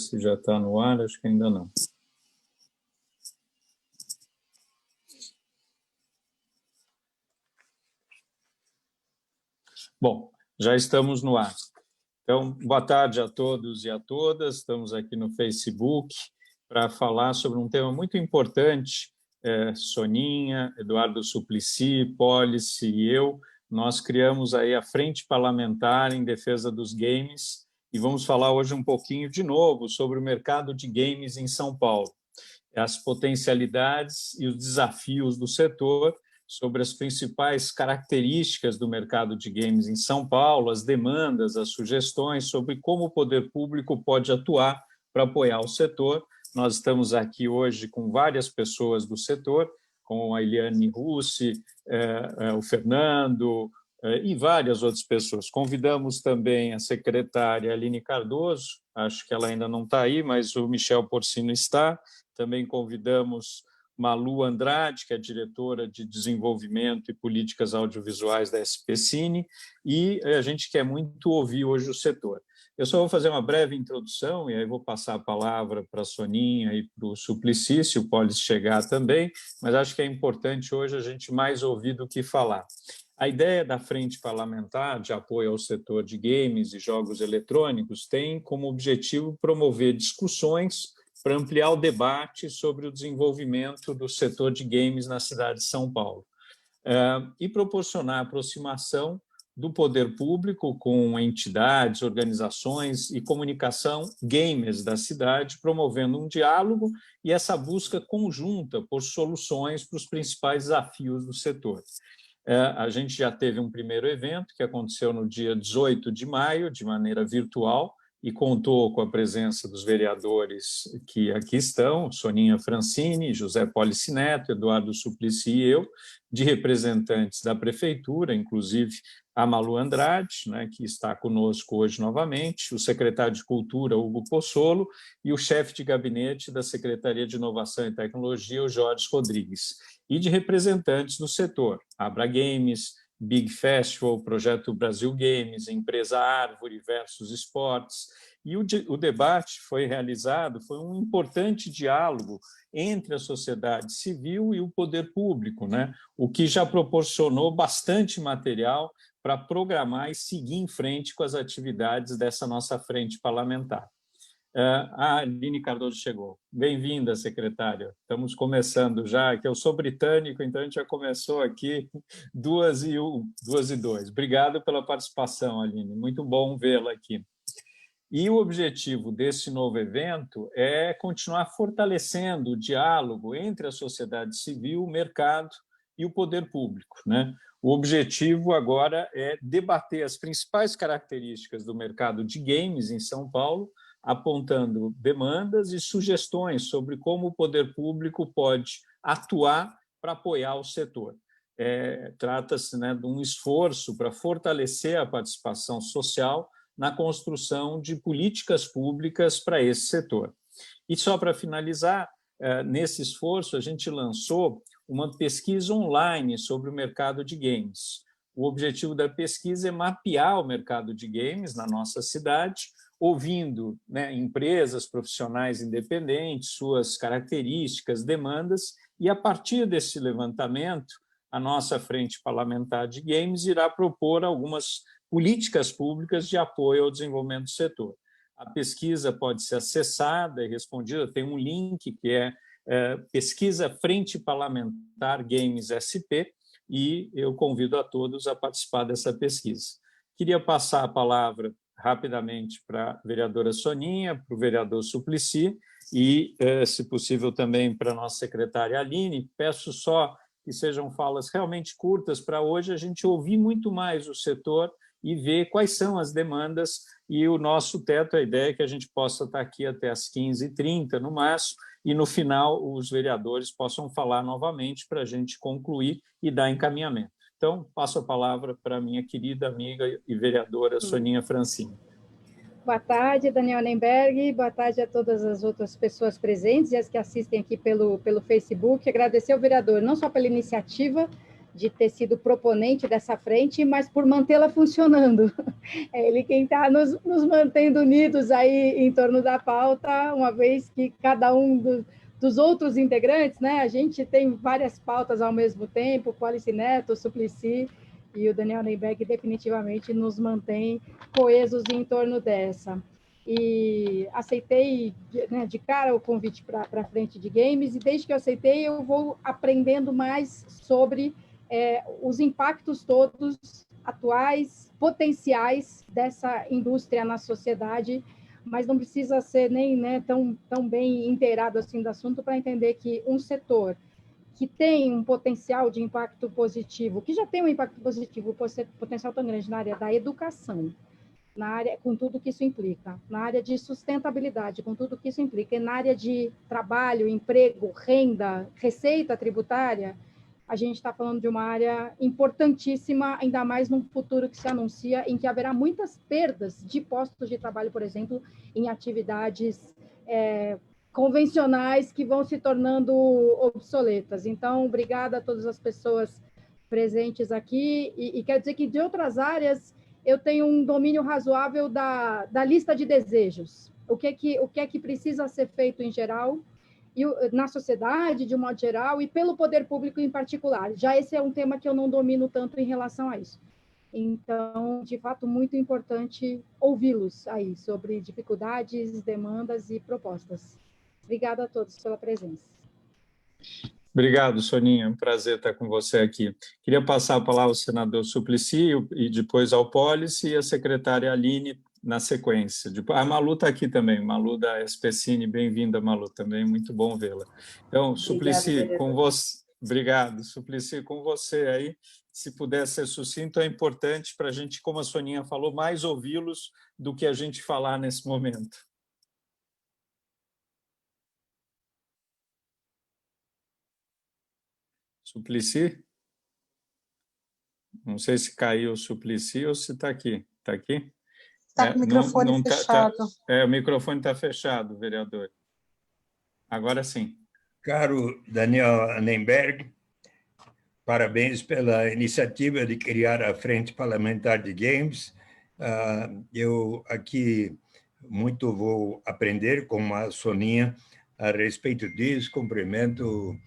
se já está no ar, acho que ainda não. Bom, já estamos no ar. Então, boa tarde a todos e a todas. Estamos aqui no Facebook para falar sobre um tema muito importante. Soninha, Eduardo Suplicy, Policy e eu, nós criamos aí a Frente Parlamentar em Defesa dos Games e vamos falar hoje um pouquinho de novo sobre o mercado de games em São Paulo, as potencialidades e os desafios do setor, sobre as principais características do mercado de games em São Paulo, as demandas, as sugestões sobre como o poder público pode atuar para apoiar o setor. Nós estamos aqui hoje com várias pessoas do setor, com a Eliane Russi, o Fernando e várias outras pessoas. Convidamos também a secretária Aline Cardoso, acho que ela ainda não está aí, mas o Michel Porcino está. Também convidamos Malu Andrade, que é diretora de Desenvolvimento e Políticas Audiovisuais da SPCine, e a gente quer muito ouvir hoje o setor. Eu só vou fazer uma breve introdução, e aí vou passar a palavra para a Soninha e para o Suplicy, se o Polis chegar também, mas acho que é importante hoje a gente mais ouvir do que falar. A ideia da Frente Parlamentar de Apoio ao Setor de Games e Jogos Eletrônicos tem como objetivo promover discussões para ampliar o debate sobre o desenvolvimento do setor de games na cidade de São Paulo e proporcionar aproximação do poder público com entidades, organizações e comunicação gamers da cidade, promovendo um diálogo e essa busca conjunta por soluções para os principais desafios do setor. A gente já teve um primeiro evento que aconteceu no dia 18 de maio, de maneira virtual, e contou com a presença dos vereadores que aqui estão, Soninha Francini, José Policy Neto, Eduardo Suplicy e eu, de representantes da Prefeitura, inclusive a Malu Andrade, né, que está conosco hoje novamente, o secretário de Cultura, Hugo Pozzolo, e o chefe de gabinete da Secretaria de Inovação e Tecnologia, o Jorge Rodrigues, e de representantes do setor, Abra Games, Big Festival, Projeto Brasil Games, Empresa Árvore versus Esportes. E o debate foi um importante diálogo entre a sociedade civil e o poder público, né? O que já proporcionou bastante material para programar e seguir em frente com as atividades dessa nossa frente parlamentar. A Aline Cardoso chegou. Bem-vinda, secretária. Estamos começando já, que eu sou britânico, então a gente já começou aqui 2:01, 2:02. Obrigado pela participação, Aline. Muito bom vê-la aqui. E o objetivo desse novo evento é continuar fortalecendo o diálogo entre a sociedade civil, o mercado e o poder público, né? O objetivo agora é debater as principais características do mercado de games em São Paulo, apontando demandas e sugestões sobre como o poder público pode atuar para apoiar o setor. Trata-se, né, de um esforço para fortalecer a participação social na construção de políticas públicas para esse setor. E só para finalizar, nesse esforço, a gente lançou uma pesquisa online sobre o mercado de games. O objetivo da pesquisa é mapear o mercado de games na nossa cidade, ouvindo, né, empresas, profissionais independentes, suas características, demandas, e a partir desse levantamento, a nossa Frente Parlamentar de Games irá propor algumas políticas públicas de apoio ao desenvolvimento do setor. A pesquisa pode ser acessada e respondida, tem um link que é Pesquisa Frente Parlamentar Games SP, e eu convido a todos a participar dessa pesquisa. Queria passar a palavra rapidamente para a vereadora Soninha, para o vereador Suplicy e, se possível, também para a nossa secretária Aline. Peço só que sejam falas realmente curtas para hoje a gente ouvir muito mais o setor e ver quais são as demandas, e o nosso teto, a ideia é que a gente possa estar aqui até às 15h30, no máximo, e no final os vereadores possam falar novamente para a gente concluir e dar encaminhamento. Então, passo a palavra para a minha querida amiga e vereadora Soninha Francini. Boa tarde, Daniel Nemberg, boa tarde a todas as outras pessoas presentes e as que assistem aqui pelo Facebook. Agradecer ao vereador, não só pela iniciativa, de ter sido proponente dessa frente, mas por mantê-la funcionando. É ele quem está nos mantendo unidos aí em torno da pauta, uma vez que cada um dos outros integrantes, né? A gente tem várias pautas ao mesmo tempo, Policy Neto, Suplicy e o Daniel Nemberg definitivamente nos mantém coesos em torno dessa. E aceitei, né, de cara o convite para a frente de games, e desde que eu aceitei, eu vou aprendendo mais sobre os impactos todos atuais, potenciais dessa indústria na sociedade, mas não precisa ser nem, né, tão bem inteirado assim do assunto para entender que um setor que tem um potencial de impacto positivo, que já tem um impacto positivo, potencial tão grande na área da educação, na área, com tudo que isso implica, na área de sustentabilidade, com tudo que isso implica, e na área de trabalho, emprego, renda, receita tributária, a gente está falando de uma área importantíssima, ainda mais num futuro que se anuncia, em que haverá muitas perdas de postos de trabalho, por exemplo, em atividades convencionais que vão se tornando obsoletas. Então, obrigada a todas as pessoas presentes aqui, e quero dizer que de outras áreas eu tenho um domínio razoável da lista de desejos, o que é que precisa ser feito em geral, e na sociedade, de um modo geral, e pelo poder público em particular. Já esse é um tema que eu não domino tanto em relação a isso. Então, de fato, muito importante ouvi-los aí sobre dificuldades, demandas e propostas. Obrigada a todos pela presença. Obrigado, Soninha. É um prazer estar com você aqui. Queria passar a palavra ao senador Suplicy e depois ao Policy e a secretária Aline na sequência. A Malu está aqui também, Malu da SPCine. Bem-vinda, Malu, também, muito bom vê-la. Então, Suplicy, com você. Obrigado, Suplicy, com você aí. Se puder ser sucinto, é importante para a gente, como a Soninha falou, mais ouvi-los do que a gente falar nesse momento. Suplicy? Não sei se caiu o Suplicy ou se está aqui. Está aqui? Está com o microfone fechado. O microfone está fechado, vereador. Agora sim. Caro Daniel Nemberg, parabéns pela iniciativa de criar a Frente Parlamentar de Games. Eu aqui muito vou aprender com a Soninha a respeito disso. Cumprimento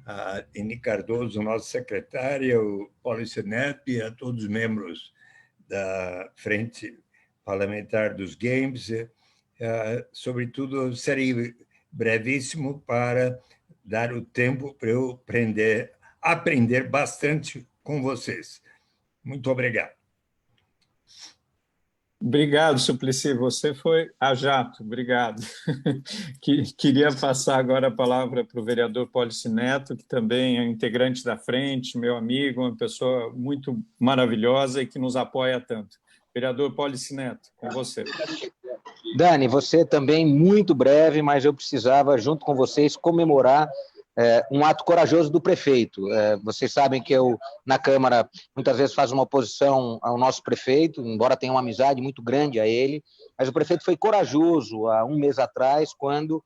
a Eni Cardoso, nossa secretária, o Policy Neto e a todos os membros da Frente Parlamentar dos Games. Sobretudo, serei brevíssimo para dar o tempo para eu aprender bastante com vocês. Muito obrigado. Obrigado, Suplicy. Você foi a jato. Obrigado. Queria passar agora a palavra para o vereador Policy Neto, que também é integrante da frente, meu amigo, uma pessoa muito maravilhosa e que nos apoia tanto. Vereador Policy Neto, com você. Dani, você também muito breve, mas eu precisava, junto com vocês, comemorar um ato corajoso do prefeito. Vocês sabem que eu, na Câmara, muitas vezes faço uma oposição ao nosso prefeito, embora tenha uma amizade muito grande a ele, mas o prefeito foi corajoso há um mês atrás, quando,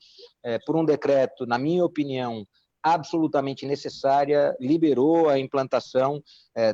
por um decreto, na minha opinião, absolutamente necessária, liberou a implantação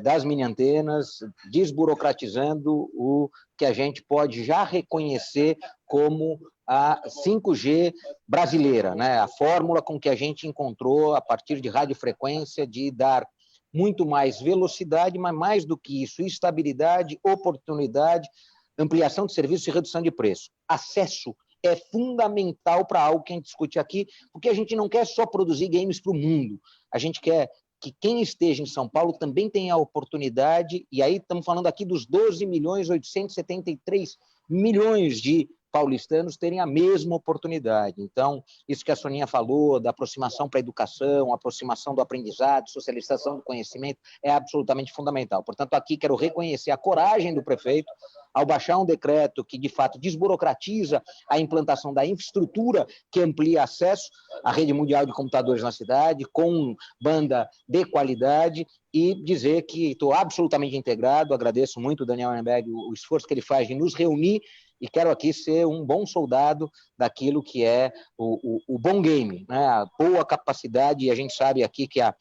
das mini-antenas, desburocratizando o que a gente pode já reconhecer como a 5G brasileira, né? A fórmula com que a gente encontrou, a partir de radiofrequência, de dar muito mais velocidade, mas mais do que isso, estabilidade, oportunidade, ampliação de serviços e redução de preço. Acesso é fundamental para algo que a gente discute aqui, porque a gente não quer só produzir games para o mundo, a gente quer que quem esteja em São Paulo também tenha a oportunidade, e aí estamos falando aqui dos 12.873.000.000 de paulistanos terem a mesma oportunidade. Então, isso que a Soninha falou, da aproximação para a educação, aproximação do aprendizado, socialização do conhecimento, é absolutamente fundamental. Portanto, aqui quero reconhecer a coragem do prefeito ao baixar um decreto que, de fato, desburocratiza a implantação da infraestrutura que amplia acesso à rede mundial de computadores na cidade, com banda de qualidade, e dizer que estou absolutamente integrado, agradeço muito o Daniel Nemberg, o esforço que ele faz de nos reunir, e quero aqui ser um bom soldado daquilo que é o bom game, né? A boa capacidade, e a gente sabe aqui que a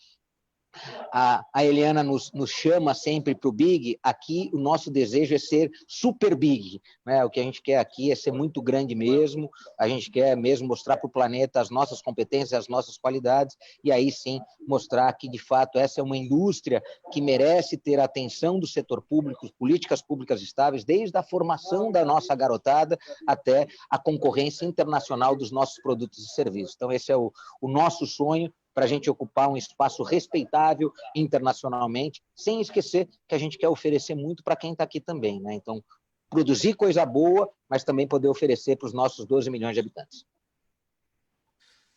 A Eliana nos chama sempre para o Big. Aqui o nosso desejo é ser super Big, né? O que a gente quer aqui é ser muito grande mesmo, a gente quer mesmo mostrar para o planeta as nossas competências, as nossas qualidades, e aí sim mostrar que, de fato, essa é uma indústria que merece ter a atenção do setor público, políticas públicas estáveis, desde a formação da nossa garotada até a concorrência internacional dos nossos produtos e serviços. Então, esse é o nosso sonho, para a gente ocupar um espaço respeitável internacionalmente, sem esquecer que a gente quer oferecer muito para quem está aqui também, né? Então, produzir coisa boa, mas também poder oferecer para os nossos 12 milhões de habitantes.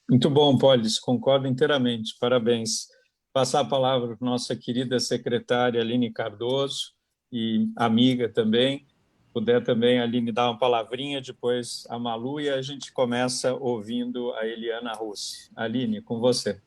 Muito bom, Polis, concordo inteiramente, parabéns. Passar a palavra para nossa querida secretária Aline Cardoso, e amiga também, puder também, Aline, dar uma palavrinha, depois a Malu, e a gente começa ouvindo a Eliana Russi. Aline, com você.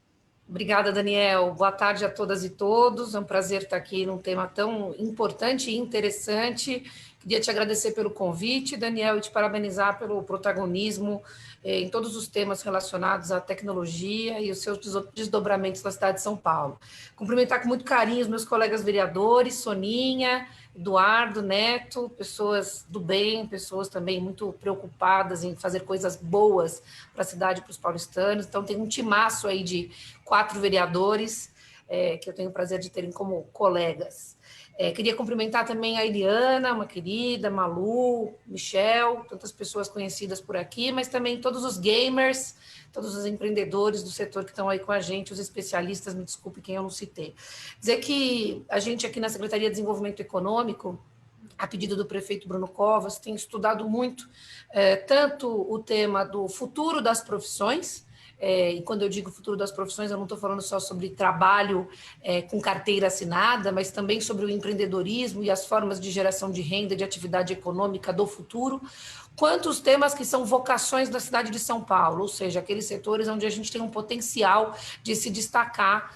Obrigada, Daniel. Boa tarde a todas e todos. É um prazer estar aqui num tema tão importante e interessante. Queria te agradecer pelo convite, Daniel, e te parabenizar pelo protagonismo em todos os temas relacionados à tecnologia e os seus desdobramentos na cidade de São Paulo. Cumprimentar com muito carinho os meus colegas vereadores, Soninha, Eduardo, Neto, pessoas do bem, pessoas também muito preocupadas em fazer coisas boas para a cidade e para os paulistanos. Então, tem um timaço aí de 4 vereadores que eu tenho o prazer de terem como colegas. Queria cumprimentar também a Eliana, uma querida, Malu, Michel, tantas pessoas conhecidas por aqui, mas também todos os gamers, todos os empreendedores do setor que estão aí com a gente, os especialistas, me desculpe quem eu não citei. Dizer que a gente aqui na Secretaria de Desenvolvimento Econômico, a pedido do prefeito Bruno Covas, tem estudado muito tanto o tema do futuro das profissões, e quando eu digo futuro das profissões, eu não estou falando só sobre trabalho com carteira assinada, mas também sobre o empreendedorismo e as formas de geração de renda, de atividade econômica do futuro, quanto os temas que são vocações da cidade de São Paulo, ou seja, aqueles setores onde a gente tem um potencial de se destacar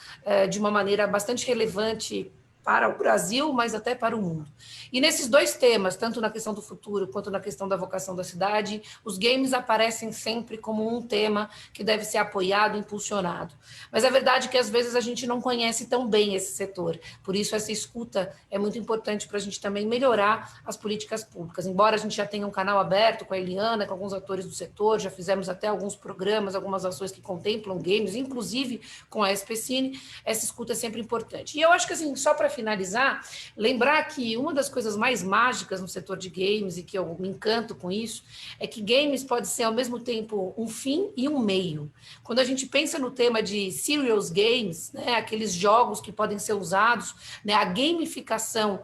de uma maneira bastante relevante para o Brasil, mas até para o mundo. E nesses 2 temas, tanto na questão do futuro quanto na questão da vocação da cidade, os games aparecem sempre como um tema que deve ser apoiado, impulsionado. Mas é verdade que às vezes a gente não conhece tão bem esse setor, por isso essa escuta é muito importante para a gente também melhorar as políticas públicas. Embora a gente já tenha um canal aberto com a Eliana, com alguns atores do setor, já fizemos até alguns programas, algumas ações que contemplam games, inclusive com a SPCine, essa escuta é sempre importante. E eu acho que, assim, só para finalizar, lembrar que uma das coisas mais mágicas no setor de games, e que eu me encanto com isso, é que games pode ser ao mesmo tempo um fim e um meio. Quando a gente pensa no tema de serious games, né, aqueles jogos que podem ser usados, né, a gamificação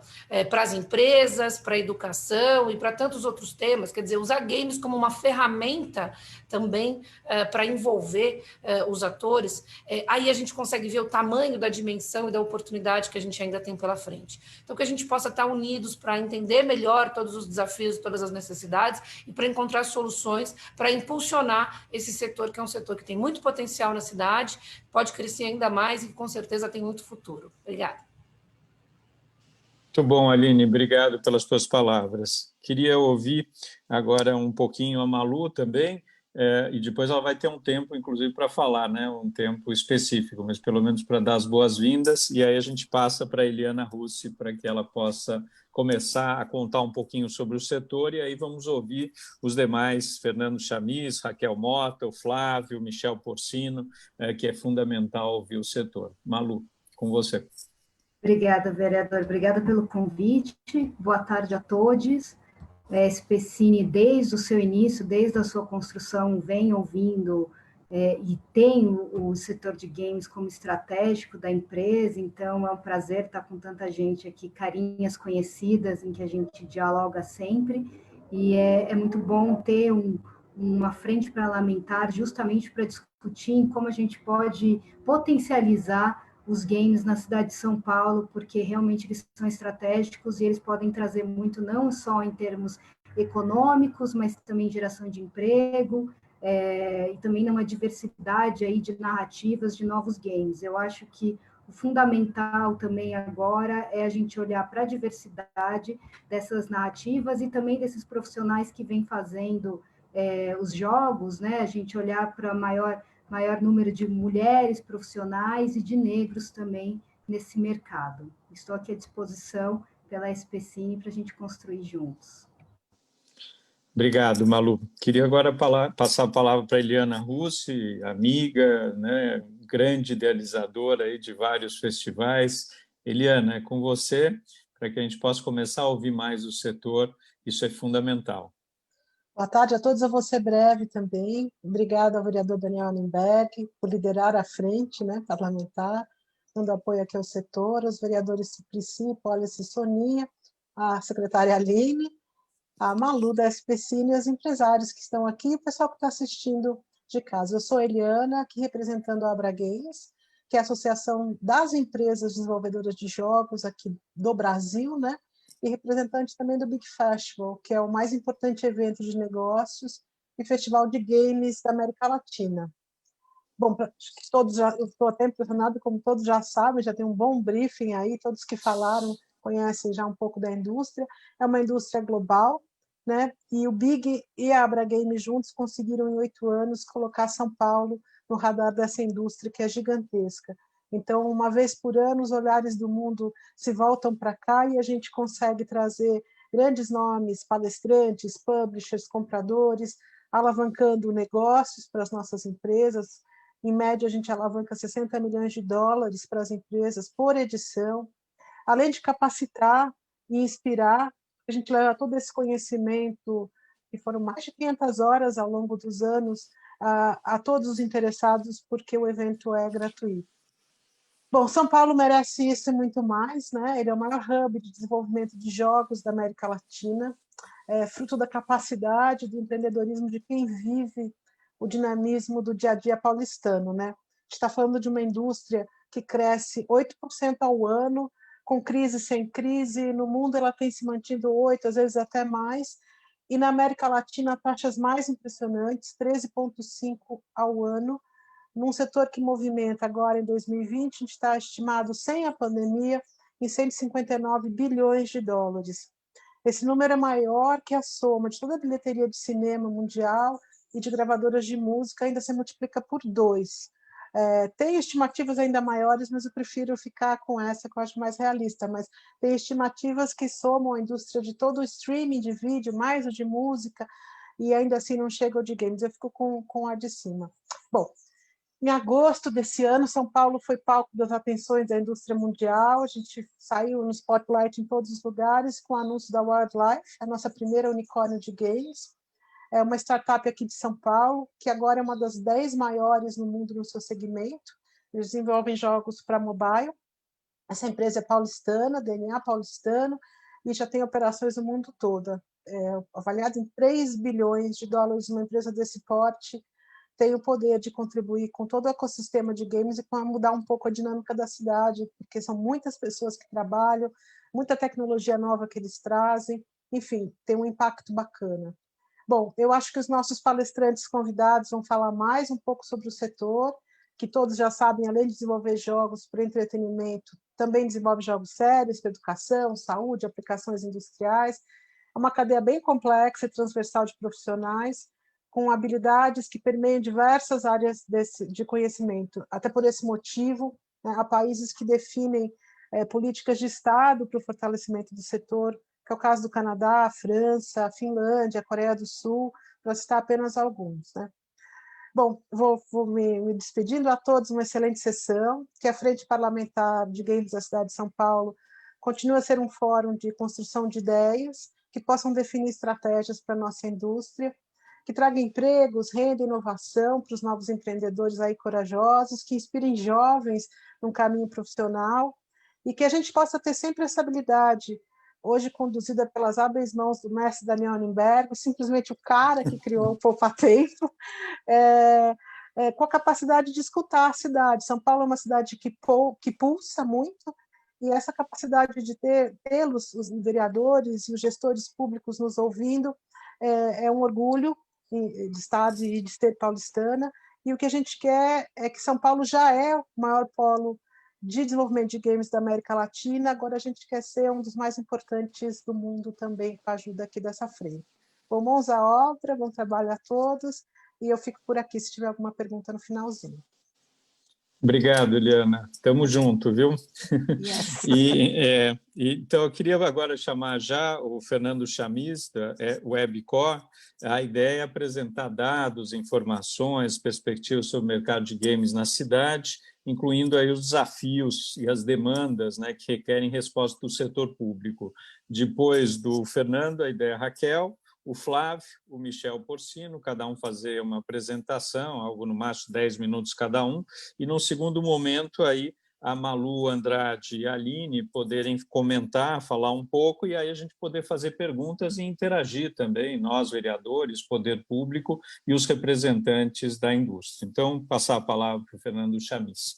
para as empresas, para a educação e para tantos outros temas, quer dizer, usar games como uma ferramenta também para envolver os atores, aí a gente consegue ver o tamanho da dimensão e da oportunidade que a gente ainda tem pela frente. Então, que a gente possa estar unidos para entender melhor todos os desafios, todas as necessidades e para encontrar soluções para impulsionar esse setor, que é um setor que tem muito potencial na cidade, pode crescer ainda mais e com certeza tem muito futuro. Obrigada. Muito bom, Aline, obrigado pelas tuas palavras. Queria ouvir agora um pouquinho a Malu também, e depois ela vai ter um tempo, inclusive, para falar, né? Um tempo específico, mas pelo menos para dar as boas-vindas, e aí a gente passa para a Eliana Russi para que ela possa começar a contar um pouquinho sobre o setor, e aí vamos ouvir os demais, Fernando Chamis, Raquel Mota, o Flávio, Michel Porcino, que é fundamental ouvir o setor. Malu, com você. Obrigada, vereador. Obrigada pelo convite. Boa tarde a todos. SPCine, desde o seu início, desde a sua construção, vem ouvindo e tem o setor de games como estratégico da empresa, então é um prazer estar com tanta gente aqui, carinhas conhecidas, em que a gente dialoga sempre, e é muito bom ter uma frente parlamentar justamente para discutir em como a gente pode potencializar os games na cidade de São Paulo, porque realmente eles são estratégicos e eles podem trazer muito, não só em termos econômicos, mas também geração de emprego, e também numa diversidade aí de narrativas de novos games. Eu acho que o fundamental também agora é a gente olhar para a diversidade dessas narrativas e também desses profissionais que vêm fazendo os jogos, né? A gente olhar para maior número de mulheres profissionais e de negros também nesse mercado. Estou aqui à disposição pela SPCine para a gente construir juntos. Obrigado, Malu. Queria agora passar a palavra para a Eliana Russi, amiga, né, grande idealizadora aí de vários festivais. Eliana, é com você, para que a gente possa começar a ouvir mais o setor, isso é fundamental. Boa tarde a todos, eu vou ser breve também. Obrigada ao vereador Daniel Annemberg por liderar a frente, né, parlamentar, dando apoio aqui ao setor, aos vereadores Ciprici, Pólice e Soninha, a secretária Aline, a Malu da SPCine e os empresários que estão aqui e o pessoal que está assistindo de casa. Eu sou Eliana, aqui representando a Abra Games, que é a associação das empresas desenvolvedoras de jogos aqui do Brasil, né? E representante também do Big Festival, que é o mais importante evento de negócios e festival de games da América Latina. Bom, todos eu estou até impressionado, como todos já sabem, já tem um bom briefing aí, todos que falaram conhecem já um pouco da indústria. É uma indústria global, né? E o Big e a Abra Games juntos conseguiram, em 8 anos, colocar São Paulo no radar dessa indústria que é gigantesca. Então, uma vez por ano, os olhares do mundo se voltam para cá e a gente consegue trazer grandes nomes, palestrantes, publishers, compradores, alavancando negócios para as nossas empresas. Em média, a gente alavanca 60 milhões de dólares para as empresas por edição, além de capacitar e inspirar. A gente leva todo esse conhecimento, que foram mais de 500 horas ao longo dos anos, a todos os interessados, porque o evento é gratuito. Bom, São Paulo merece isso e muito mais, né? Ele é o maior hub de desenvolvimento de jogos da América Latina, fruto da capacidade do empreendedorismo de quem vive o dinamismo do dia a dia paulistano, né? A gente está falando de uma indústria que cresce 8% ao ano, com crise sem crise, no mundo ela tem se mantido 8%, às vezes até mais, e na América Latina taxas mais impressionantes, 13,5% ao ano, num setor que movimenta agora em 2020, a gente está estimado, sem a pandemia, em 159 bilhões de dólares. Esse número é maior que a soma de toda a bilheteria de cinema mundial e de gravadoras de música, ainda se multiplica por 2. Tem estimativas ainda maiores, mas eu prefiro ficar com essa, que eu acho mais realista, mas tem estimativas que somam a indústria de todo o streaming de vídeo, mais o de música, e ainda assim não chega ao de games. Eu fico com a de cima. Bom, em agosto desse ano, São Paulo foi palco das atenções da indústria mundial. A gente saiu no spotlight em todos os lugares com o anúncio da Wildlife, a nossa primeira unicórnio de games. É uma startup aqui de São Paulo, que agora é uma das 10 maiores no mundo no seu segmento. Eles desenvolvem jogos para mobile. Essa empresa é paulistana, DNA paulistano, e já tem operações no mundo todo. Avaliada em 3 bilhões de dólares, uma empresa desse porte tem o poder de contribuir com todo o ecossistema de games e mudar um pouco a dinâmica da cidade, porque são muitas pessoas que trabalham, muita tecnologia nova que eles trazem, enfim, tem um impacto bacana. Bom, eu acho que os nossos palestrantes convidados vão falar mais um pouco sobre o setor, que todos já sabem, além de desenvolver jogos para entretenimento, também desenvolve jogos sérios para educação, saúde, aplicações industriais. É uma cadeia bem complexa e transversal de profissionais, com habilidades que permeiam diversas áreas de conhecimento. Até por esse motivo, né, há países que definem políticas de Estado para o fortalecimento do setor, que é o caso do Canadá, a França, a Finlândia, a Coreia do Sul, para citar apenas alguns, né? Bom, vou me despedindo a todos, uma excelente sessão, que a Frente Parlamentar de Games da cidade de São Paulo continua a ser um fórum de construção de ideias que possam definir estratégias para a nossa indústria, que traga empregos, renda e inovação para os novos empreendedores aí corajosos, que inspirem jovens num caminho profissional e que a gente possa ter sempre essa habilidade, hoje conduzida pelas hábeis mãos do mestre Daniel Annemberg, simplesmente o cara que criou o Poupatempo, com a capacidade de escutar a cidade. São Paulo é uma cidade que pulsa muito, e essa capacidade de ter os vereadores e os gestores públicos nos ouvindo é um orgulho de Estado e de ser paulistana, e o que a gente quer é que São Paulo já é o maior polo de desenvolvimento de games da América Latina, agora a gente quer ser um dos mais importantes do mundo também, com a ajuda aqui dessa frente. Bom, mãos à obra, bom trabalho a todos, e eu fico por aqui se tiver alguma pergunta no finalzinho. Obrigado, Eliana. Estamos juntos, viu? Yes. Então, eu queria agora chamar já o Fernando Chamis, da Webcore. A ideia é apresentar dados, informações, perspectivas sobre o mercado de games na cidade, incluindo aí os desafios e as demandas, né, que requerem resposta do setor público. Depois do Fernando, a ideia é a Raquel, o Flávio, o Michel Porcino, cada um fazer uma apresentação, algo no máximo 10 minutos cada um, e no segundo momento aí a Malu, Andrade e a Aline poderem comentar, falar um pouco, e aí a gente poder fazer perguntas e interagir também, nós, vereadores, poder público e os representantes da indústria. Então, passar a palavra para o Fernando Chamis.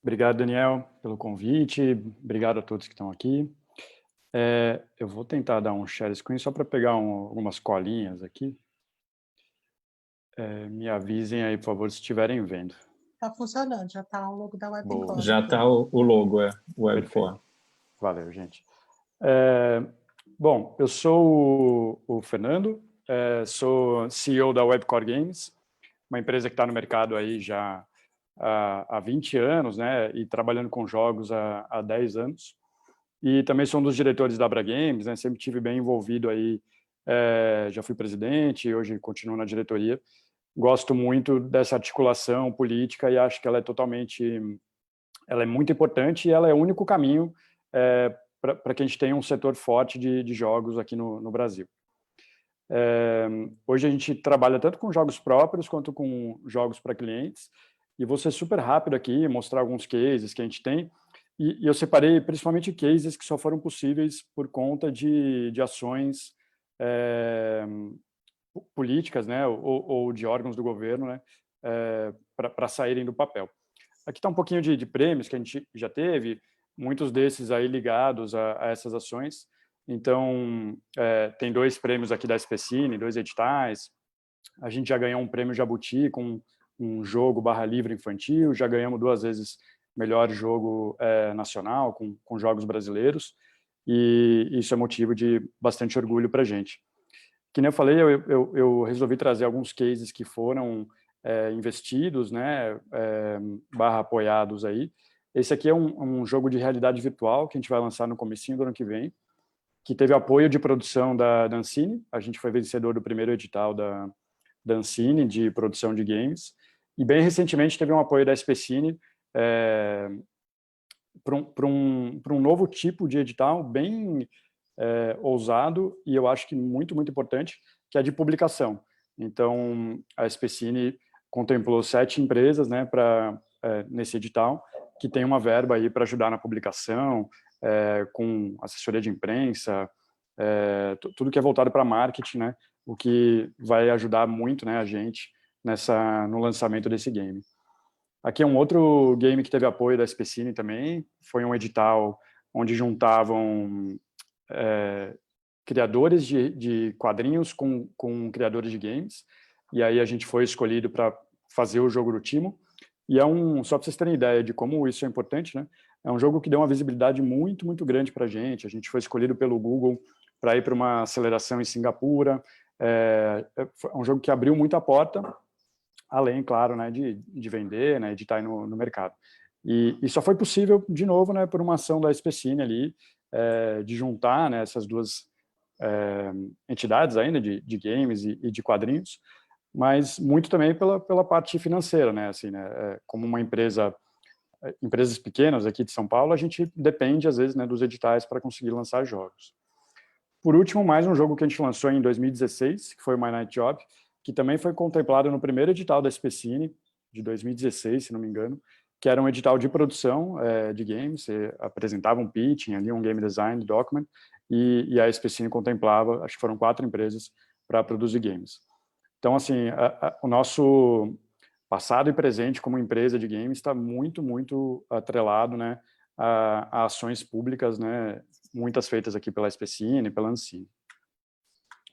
Obrigado, Daniel, pelo convite, obrigado a todos que estão aqui. Eu vou tentar dar um share screen só para pegar algumas colinhas aqui. Me avisem aí, por favor, se estiverem vendo. Está funcionando, já está o logo da Webcore. Já está o logo, o Webcore. Valeu, gente. Bom, eu sou o Fernando, sou CEO da Webcore Games, uma empresa que está no mercado aí já há 20 anos, né, e trabalhando com jogos há 10 anos. E também sou um dos diretores da Abra Games, né, sempre tive bem envolvido aí, já fui presidente, hoje continuo na diretoria. Gosto muito dessa articulação política e acho que ela é muito importante e ela é o único caminho para que a gente tenha um setor forte de jogos aqui no Brasil. Hoje a gente trabalha tanto com jogos próprios quanto com jogos para clientes, e vou ser super rápido aqui, mostrar alguns cases que a gente tem, e eu separei principalmente cases que só foram possíveis por conta de ações políticas, né, ou de órgãos do governo, né, para saírem do papel. Aqui está um pouquinho de prêmios que a gente já teve, muitos desses aí ligados a essas ações. Então, tem 2 prêmios aqui da SPCine, 2 editais. A gente já ganhou um prêmio Jabuti com um jogo /livro infantil, já ganhamos 2 vezes melhor jogo nacional com jogos brasileiros, e isso é motivo de bastante orgulho para a gente. Que nem eu falei, eu resolvi trazer alguns cases que foram investidos, né, /apoiados aí. Esse aqui é um jogo de realidade virtual que a gente vai lançar no comecinho do ano que vem, que teve apoio de produção da Ancine. A gente foi vencedor do primeiro edital da Ancine de produção de games, e bem recentemente teve um apoio da SPCine para um novo tipo de edital bem ousado, e eu acho que muito, muito importante, que é de publicação. Então, a SPCine contemplou 7 empresas, né, nesse edital, que tem uma verba aí para ajudar na publicação, com assessoria de imprensa, tudo que é voltado para marketing, né, o que vai ajudar muito, né, a gente no lançamento desse game. Aqui é um outro game que teve apoio da SPCine também, foi um edital onde juntavam criadores de quadrinhos com criadores de games, e aí a gente foi escolhido para fazer o jogo do Timo, e só para vocês terem ideia de como isso é importante, né? É um jogo que deu uma visibilidade muito, muito grande para a gente foi escolhido pelo Google para ir para uma aceleração em Singapura, é um jogo que abriu muita porta, além, claro, né, de vender, né, de estar aí no mercado. E só foi possível, de novo, né, por uma ação da SPCine ali, de juntar, né, essas 2 entidades ainda de games e de quadrinhos, mas muito também pela parte financeira, né, assim, né, como uma empresas pequenas aqui de São Paulo, a gente depende, às vezes, né, dos editais para conseguir lançar jogos. Por último, mais um jogo que a gente lançou em 2016, que foi o My Night Job, que também foi contemplado no primeiro edital da SPCine, de 2016, se não me engano, que era um edital de produção de games, você apresentava um pitching, ali um game design document, e a SPCine contemplava, acho que foram 4 empresas para produzir games. Então, assim, o nosso passado e presente como empresa de games está muito, muito atrelado, né, a ações públicas, né, muitas feitas aqui pela SPCine e pela Ancine.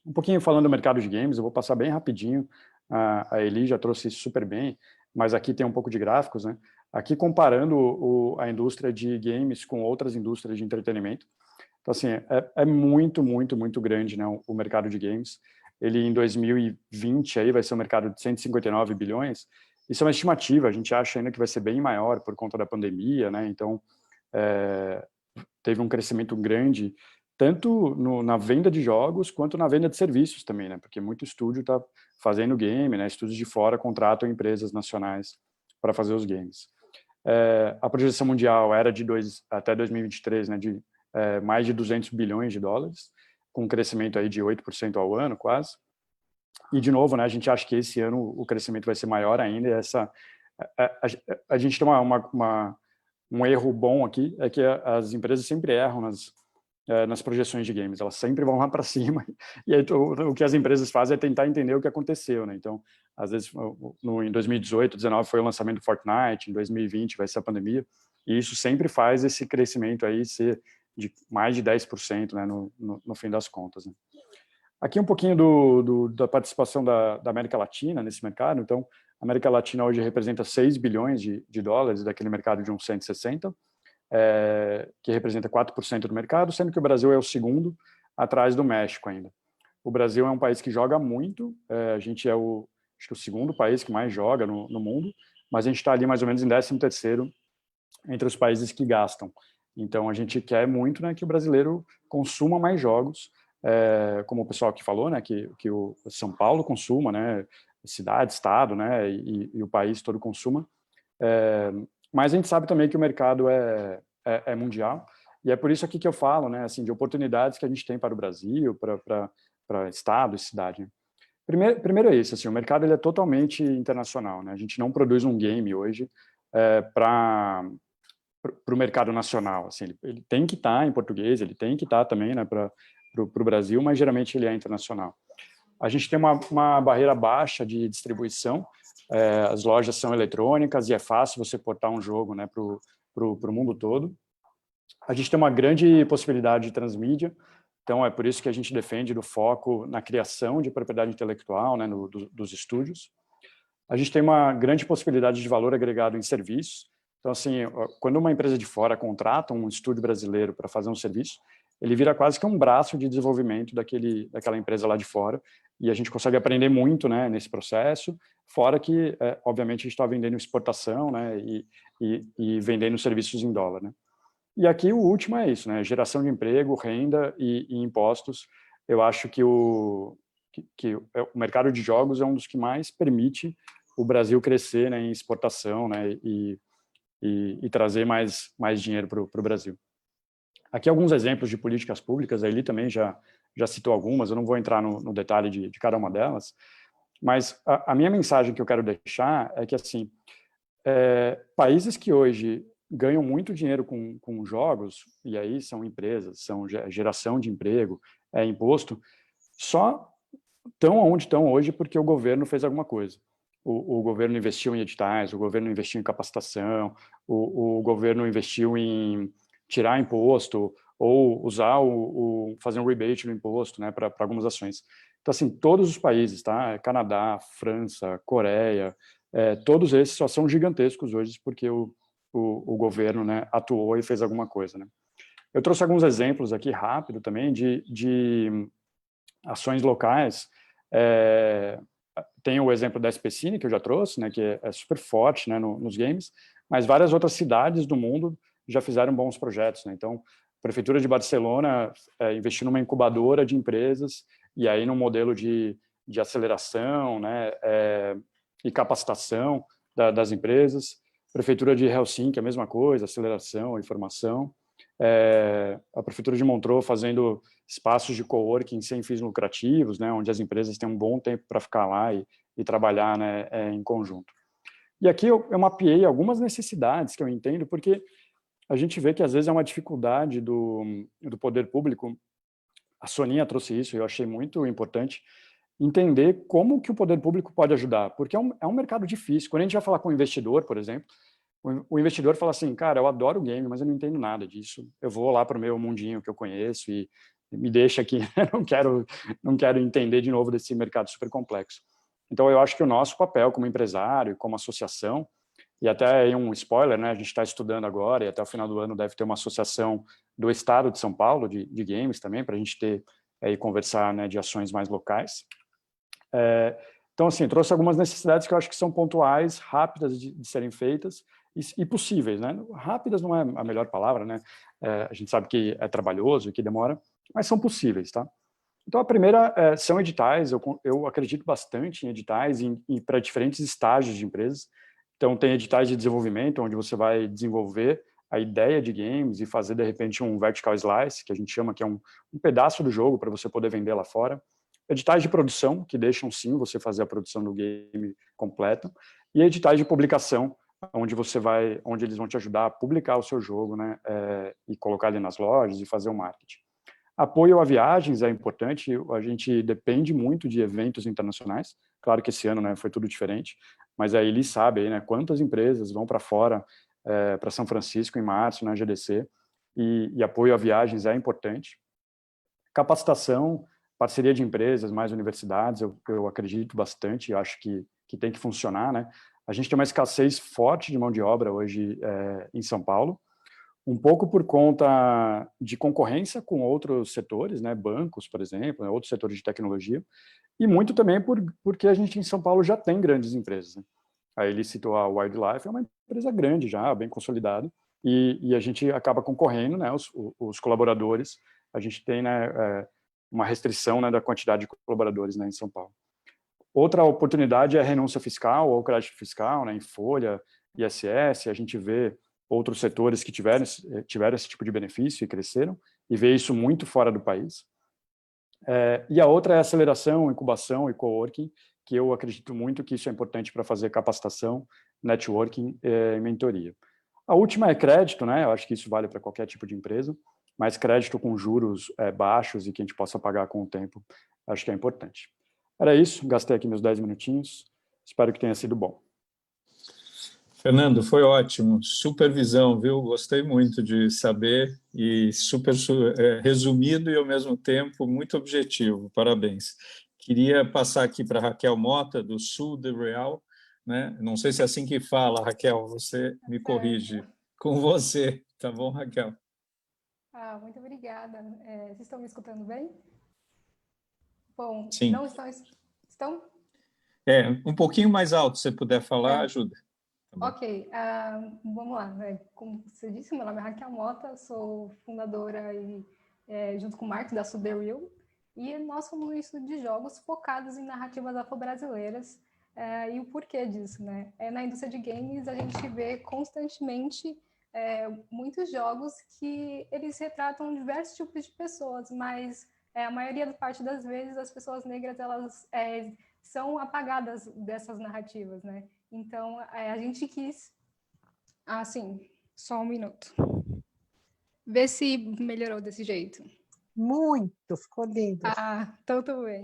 Um pouquinho falando do mercado de games, eu vou passar bem rapidinho, a Eli já trouxe isso super bem, mas aqui tem um pouco de gráficos, né? Aqui comparando a indústria de games com outras indústrias de entretenimento. Então, Então, assim, é muito, muito, muito grande, né, o mercado de games. Ele, em 2020, aí, vai ser um mercado de 159 bilhões. Isso é uma estimativa, a gente acha ainda que vai ser bem maior por conta da pandemia, né? Então, teve um crescimento grande, tanto na venda de jogos, quanto na venda de serviços também, né? Porque muito estúdio está fazendo game, né? Estúdios de fora contratam empresas nacionais para fazer os games. A projeção mundial era até 2023, né, de mais de 200 bilhões de dólares, com um crescimento aí de 8% ao ano, quase. E, de novo, né, a gente acha que esse ano o crescimento vai ser maior ainda. E a gente tem um erro bom aqui, é que as empresas sempre erram nas projeções de games, elas sempre vão lá para cima, e aí o que as empresas fazem é tentar entender o que aconteceu, né? Então, às vezes, em 2018, 2019 foi o lançamento do Fortnite, em 2020 vai ser a pandemia, e isso sempre faz esse crescimento aí ser de mais de 10%, né, no fim das contas, né? Aqui um pouquinho da participação da América Latina nesse mercado. Então, a América Latina hoje representa 6 bilhões de dólares daquele mercado de uns 160, que representa 4% do mercado, sendo que o Brasil é o segundo, atrás do México ainda. O Brasil é um país que joga muito, a gente acho que o segundo país que mais joga no mundo, mas a gente está ali mais ou menos em 13º entre os países que gastam. Então, a gente quer muito, né, que o brasileiro consuma mais jogos, como o pessoal aqui falou, né, que o São Paulo consuma, né, cidade, estado, né, e o país todo consuma. Mas a gente sabe também que o mercado é mundial, e é por isso aqui que eu falo, né, assim, de oportunidades que a gente tem para o Brasil, para estado e cidade. Primeiro é isso, assim, o mercado ele é totalmente internacional, né, a gente não produz um game hoje para o mercado nacional, assim, ele tem que estar em português, ele tem que estar também, né, para o Brasil, mas geralmente ele é internacional. A gente tem uma barreira baixa de distribuição, as lojas são eletrônicas e é fácil você portar um jogo, né, para o mundo todo. A gente tem uma grande possibilidade de transmídia, então é por isso que a gente defende do foco na criação de propriedade intelectual, né, dos estúdios. A gente tem uma grande possibilidade de valor agregado em serviços. Então, assim, quando uma empresa de fora contrata um estúdio brasileiro para fazer um serviço, ele vira quase que um braço de desenvolvimento daquela empresa lá de fora, e a gente consegue aprender muito, né, nesse processo, fora que, obviamente, a gente está vendendo exportação, né, e vendendo serviços em dólar, né. E aqui o último é isso, né, geração de emprego, renda e impostos. Eu acho que o mercado de jogos é um dos que mais permite o Brasil crescer, né, em exportação, né, e trazer mais dinheiro para o Brasil. Aqui alguns exemplos de políticas públicas, a Eli também já citou algumas, eu não vou entrar no detalhe de cada uma delas, mas a minha mensagem que eu quero deixar é que, assim, países que hoje ganham muito dinheiro com jogos, e aí são empresas, são geração de emprego, imposto, só estão onde estão hoje porque o governo fez alguma coisa. O governo investiu em editais, o governo investiu em capacitação, o governo investiu em tirar imposto ou usar fazer um rebate no imposto, né, para algumas ações. Então, assim, todos os países, tá? Canadá, França, Coreia, todos esses só são gigantescos hoje porque o governo, né, atuou e fez alguma coisa, né? Eu trouxe alguns exemplos aqui rápido também de ações locais. Tem o exemplo da SPCine, que eu já trouxe, né, que é super forte, né, nos games, mas várias outras cidades do mundo já fizeram bons projetos, né? Então, a Prefeitura de Barcelona investiu numa incubadora de empresas e aí num modelo de aceleração, né, e capacitação das empresas. Prefeitura de Helsinki, a mesma coisa, aceleração e formação. A Prefeitura de Montreux fazendo espaços de coworking sem fins lucrativos, né, onde as empresas têm um bom tempo para ficar lá e trabalhar, né, em conjunto. E aqui eu mapeei algumas necessidades que eu entendo, porque a gente vê que às vezes é uma dificuldade do poder público. A Soninha trouxe isso, eu achei muito importante, entender como que o poder público pode ajudar, porque é um mercado difícil. Quando a gente vai falar com um investidor, por exemplo, o investidor fala assim, cara, eu adoro game, mas eu não entendo nada disso. Eu vou lá para o meu mundinho que eu conheço e me deixa aqui, não quero entender de novo desse mercado super complexo. Então, eu acho que o nosso papel como empresário, como associação, E até aí um spoiler, né? A gente está estudando agora e até o final do ano deve ter uma associação do Estado de São Paulo de games também, para a gente ter e conversar, né, de ações mais locais. Então, assim, trouxe algumas necessidades que eu acho que são pontuais, rápidas de serem feitas e possíveis, né? Rápidas não é a melhor palavra, né? A gente sabe que é trabalhoso e que demora, mas são possíveis, tá? Então, a primeira são editais. Eu acredito bastante em editais e para diferentes estágios de empresas. Então, tem editais de desenvolvimento, onde você vai desenvolver a ideia de games e fazer, de repente, um vertical slice, que a gente chama que é um pedaço do jogo para você poder vender lá fora. Editais de produção, que deixam, sim, você fazer a produção do game completa. E editais de publicação, onde eles vão te ajudar a publicar o seu jogo, né, e colocar ele nas lojas e fazer o marketing. Apoio a viagens é importante. A gente depende muito de eventos internacionais. Claro que esse ano, né, foi tudo diferente, mas aí eles sabem, né, quantas empresas vão para fora, para São Francisco em março, na GDC, e apoio a viagens é importante. Capacitação, parceria de empresas, mais universidades, eu acredito bastante, acho que tem que funcionar, né? A gente tem uma escassez forte de mão de obra hoje em São Paulo, um pouco por conta de concorrência com outros setores, né? Bancos, por exemplo, né? Outros setores de tecnologia, e muito também porque a gente em São Paulo já tem grandes empresas, né? Aí ele citou a Wildlife, é uma empresa grande já, bem consolidada, e a gente acaba concorrendo, né? Os colaboradores, a gente tem, né, uma restrição, né, da quantidade de colaboradores, né, em São Paulo. Outra oportunidade é a renúncia fiscal ou crédito fiscal, né, em folha, ISS. A gente vê outros setores que tiveram esse tipo de benefício e cresceram, e vê isso muito fora do país. E a outra é a aceleração, incubação e coworking, que eu acredito muito que isso é importante para fazer capacitação, networking e mentoria. A última é crédito, né? Eu acho que isso vale para qualquer tipo de empresa, mas crédito com juros baixos e que a gente possa pagar com o tempo, acho que é importante. Era isso, gastei aqui meus 10 minutinhos, espero que tenha sido bom. Fernando, foi ótimo, supervisão, viu? Gostei muito de saber e super resumido e, ao mesmo tempo, muito objetivo, parabéns. Queria passar aqui para a Raquel Mota, do Sul de Real, né? Não sei se é assim que fala, Raquel, você me corrige. Com você, tá bom, Raquel? Muito obrigada. Vocês estão me escutando bem? Bom, sim. Não estão? Um pouquinho mais alto, se puder falar, ajuda. Tá ok, vamos lá. Como você disse, meu nome é Raquel Mota, sou fundadora junto com o Marcos da Sul The Real, e nós somos um estudo de jogos focados em narrativas afro-brasileiras. E o porquê disso, né? Na indústria de games, a gente vê constantemente muitos jogos que eles retratam diversos tipos de pessoas, mas a maioria da parte das vezes as pessoas negras elas são apagadas dessas narrativas, né? Então a gente quis, só um minuto, ver se melhorou desse jeito. Muito, ficou lindo. Então tudo bem.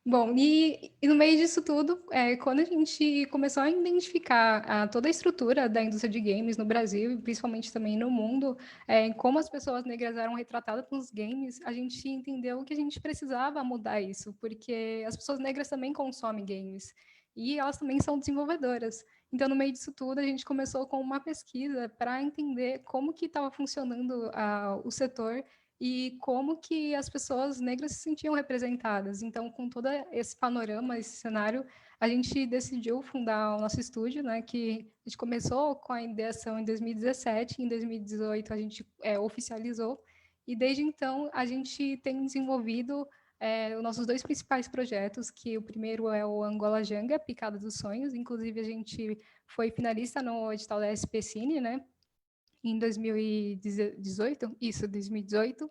Bom, e no meio disso tudo, quando a gente começou a identificar toda a estrutura da indústria de games no Brasil, e principalmente também no mundo, como as pessoas negras eram retratadas nos games, a gente entendeu que a gente precisava mudar isso, porque as pessoas negras também consomem games, e elas também são desenvolvedoras. Então, no meio disso tudo, a gente começou com uma pesquisa para entender como que estava funcionando o setor, e como que as pessoas negras se sentiam representadas. Então, com todo esse panorama, esse cenário, a gente decidiu fundar o nosso estúdio, né, que a gente começou com a ideação em 2017, em 2018 a gente oficializou, e desde então a gente tem desenvolvido os nossos 2 principais projetos, que o primeiro é o Angola Janga, Picada dos Sonhos, inclusive a gente foi finalista no edital da SP Cine, né, em 2018, isso, 2018,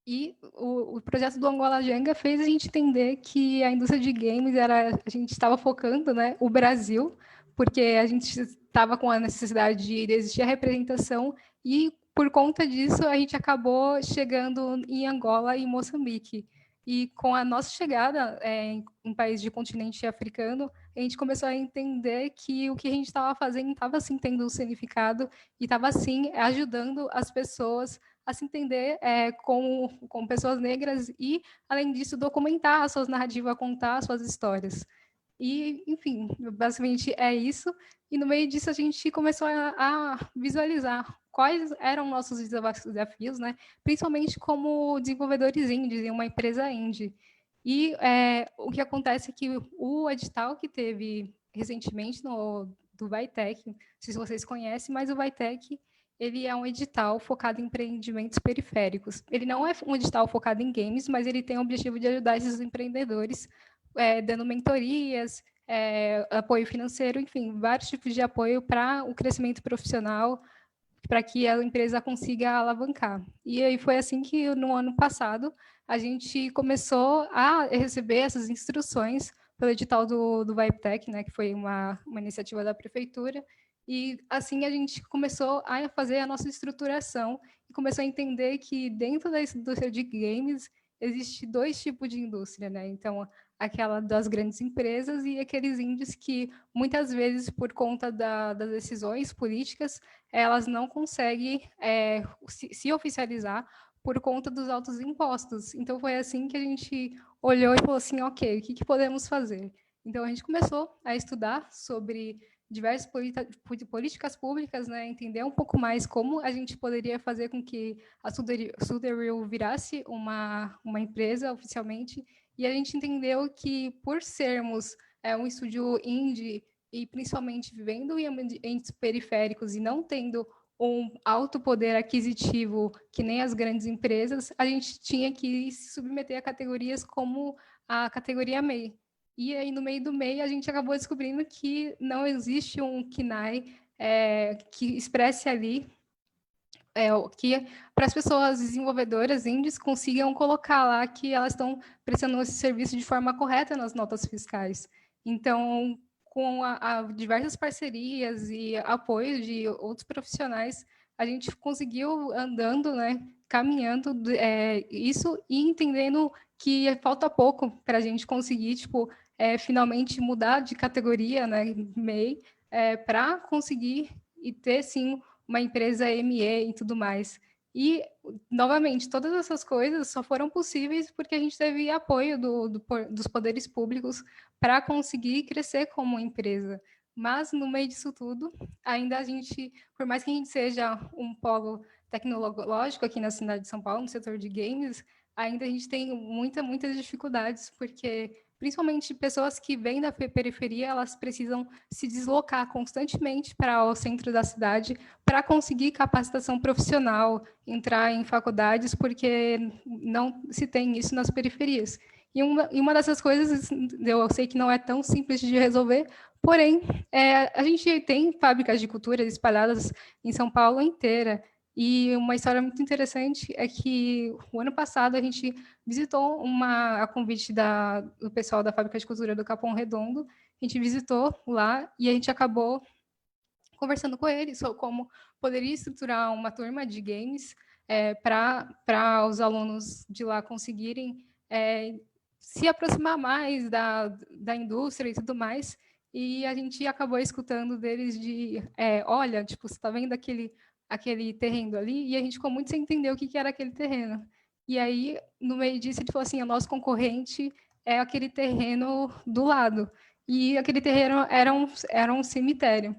e o projeto do Angola Janga fez a gente entender que a indústria de games a gente estava focando, né, o Brasil, porque a gente estava com a necessidade de existir a representação, e por conta disso a gente acabou chegando em Angola e Moçambique. E com a nossa chegada em um país de continente africano, a gente começou a entender que o que a gente estava fazendo estava, sim, tendo um significado e estava, sim, ajudando as pessoas a se entender com pessoas negras e, além disso, documentar as suas narrativas, contar as suas histórias. E, enfim, basicamente é isso. E no meio disso a gente começou a visualizar quais eram nossos desafios, né? Principalmente como desenvolvedores indies em uma empresa indie. E o que acontece é que o edital que teve recentemente do Vitec, não sei se vocês conhecem, mas o Vitec ele é um edital focado em empreendimentos periféricos. Ele não é um edital focado em games, mas ele tem o objetivo de ajudar esses empreendedores, dando mentorias, apoio financeiro, enfim, vários tipos de apoio para o crescimento profissional, para que a empresa consiga alavancar. E aí foi assim que, no ano passado, a gente começou a receber essas instruções pelo edital do VibeTech, né, que foi uma iniciativa da prefeitura, e assim a gente começou a fazer a nossa estruturação e começou a entender que dentro da indústria de games existe dois tipos de indústria, né? Então, aquela das grandes empresas e aqueles indies que, muitas vezes, por conta das decisões políticas, elas não conseguem se oficializar por conta dos altos impostos. Então, foi assim que a gente olhou e falou assim, ok, o que podemos fazer? Então, a gente começou a estudar sobre diversas políticas públicas, né, entender um pouco mais como a gente poderia fazer com que a Suderil virasse uma empresa oficialmente, e a gente entendeu que, por sermos um estúdio indie, e principalmente vivendo em ambientes periféricos e não tendo um alto poder aquisitivo que nem as grandes empresas, a gente tinha que se submeter a categorias como a categoria MEI. E aí, no meio do MEI, a gente acabou descobrindo que não existe um KNAI que expresse ali que para as pessoas desenvolvedoras indies consigam colocar lá que elas estão prestando esse serviço de forma correta nas notas fiscais. Então, com diversas parcerias e apoio de outros profissionais, a gente conseguiu andando, né, caminhando isso e entendendo que falta pouco para a gente conseguir, tipo, finalmente mudar de categoria, né, MEI, para conseguir e ter, sim, uma empresa ME e tudo mais. E, novamente, todas essas coisas só foram possíveis porque a gente teve apoio dos poderes públicos para conseguir crescer como empresa. Mas, no meio disso tudo, ainda a gente, por mais que a gente seja um polo tecnológico aqui na cidade de São Paulo, no setor de games, ainda a gente tem muitas dificuldades, porque principalmente pessoas que vêm da periferia, elas precisam se deslocar constantemente para o centro da cidade para conseguir capacitação profissional, entrar em faculdades, porque não se tem isso nas periferias. E uma dessas coisas, eu sei que não é tão simples de resolver, porém, a gente tem fábricas de cultura espalhadas em São Paulo inteira. E uma história muito interessante é que o ano passado a gente visitou a convite do pessoal da Fábrica de Cultura do Capão Redondo, a gente visitou lá e a gente acabou conversando com eles sobre como poderia estruturar uma turma de games para os alunos de lá conseguirem se aproximar mais da indústria e tudo mais. E a gente acabou escutando deles olha, tipo, você está vendo aquele terreno ali? E a gente ficou muito sem entender o que era aquele terreno. E aí, no meio disso, ele falou assim, o nosso concorrente é aquele terreno do lado. E aquele terreno era um cemitério.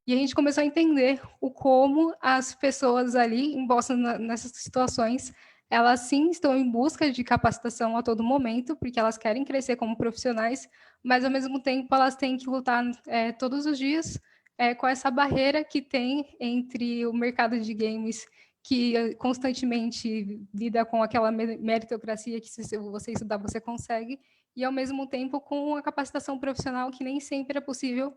E a gente começou a entender como as pessoas ali em Boston, nessas situações, elas sim estão em busca de capacitação a todo momento, porque elas querem crescer como profissionais, mas, ao mesmo tempo, elas têm que lutar todos os dias com essa barreira que tem entre o mercado de games, que constantemente lida com aquela meritocracia que, se você estudar, você consegue, e, ao mesmo tempo, com a capacitação profissional que nem sempre é possível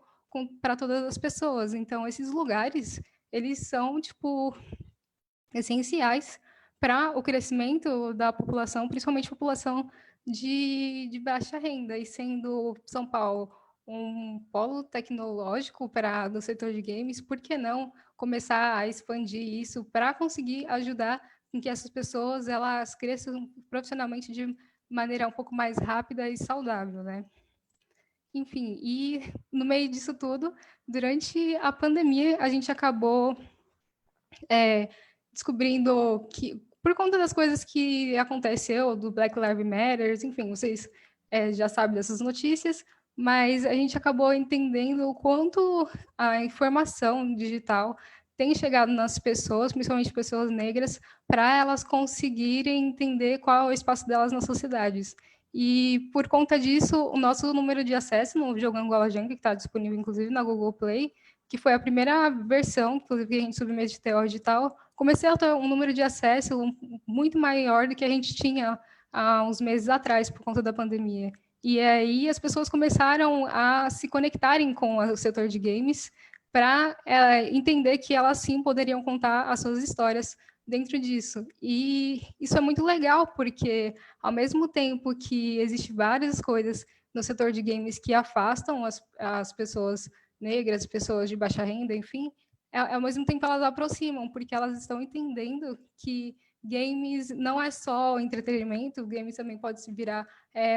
para todas as pessoas. Então, esses lugares, eles são, tipo, essenciais para o crescimento da população, principalmente a população de baixa renda. E sendo São Paulo um polo tecnológico no setor de games, por que não começar a expandir isso para conseguir ajudar com que essas pessoas elas cresçam profissionalmente de maneira um pouco mais rápida e saudável, né? Enfim, e no meio disso tudo, durante a pandemia, a gente acabou descobrindo que, por conta das coisas que aconteceu, do Black Lives Matter, enfim, vocês já sabem dessas notícias, mas a gente acabou entendendo o quanto a informação digital tem chegado nas pessoas, principalmente pessoas negras, para elas conseguirem entender qual é o espaço delas nas sociedades. E, por conta disso, o nosso número de acesso no jogo Angola Janga, que está disponível, inclusive, na Google Play, que foi a primeira versão, inclusive, que a gente submeteu ao digital, comecei a ter um número de acesso muito maior do que a gente tinha há uns meses atrás, por conta da pandemia. E aí as pessoas começaram a se conectarem com o setor de games para entender que elas sim poderiam contar as suas histórias dentro disso. E isso é muito legal, porque ao mesmo tempo que existem várias coisas no setor de games que afastam as pessoas negras, pessoas de baixa renda, enfim, ao mesmo tempo elas aproximam, porque elas estão entendendo que games não é só entretenimento, games também pode se virar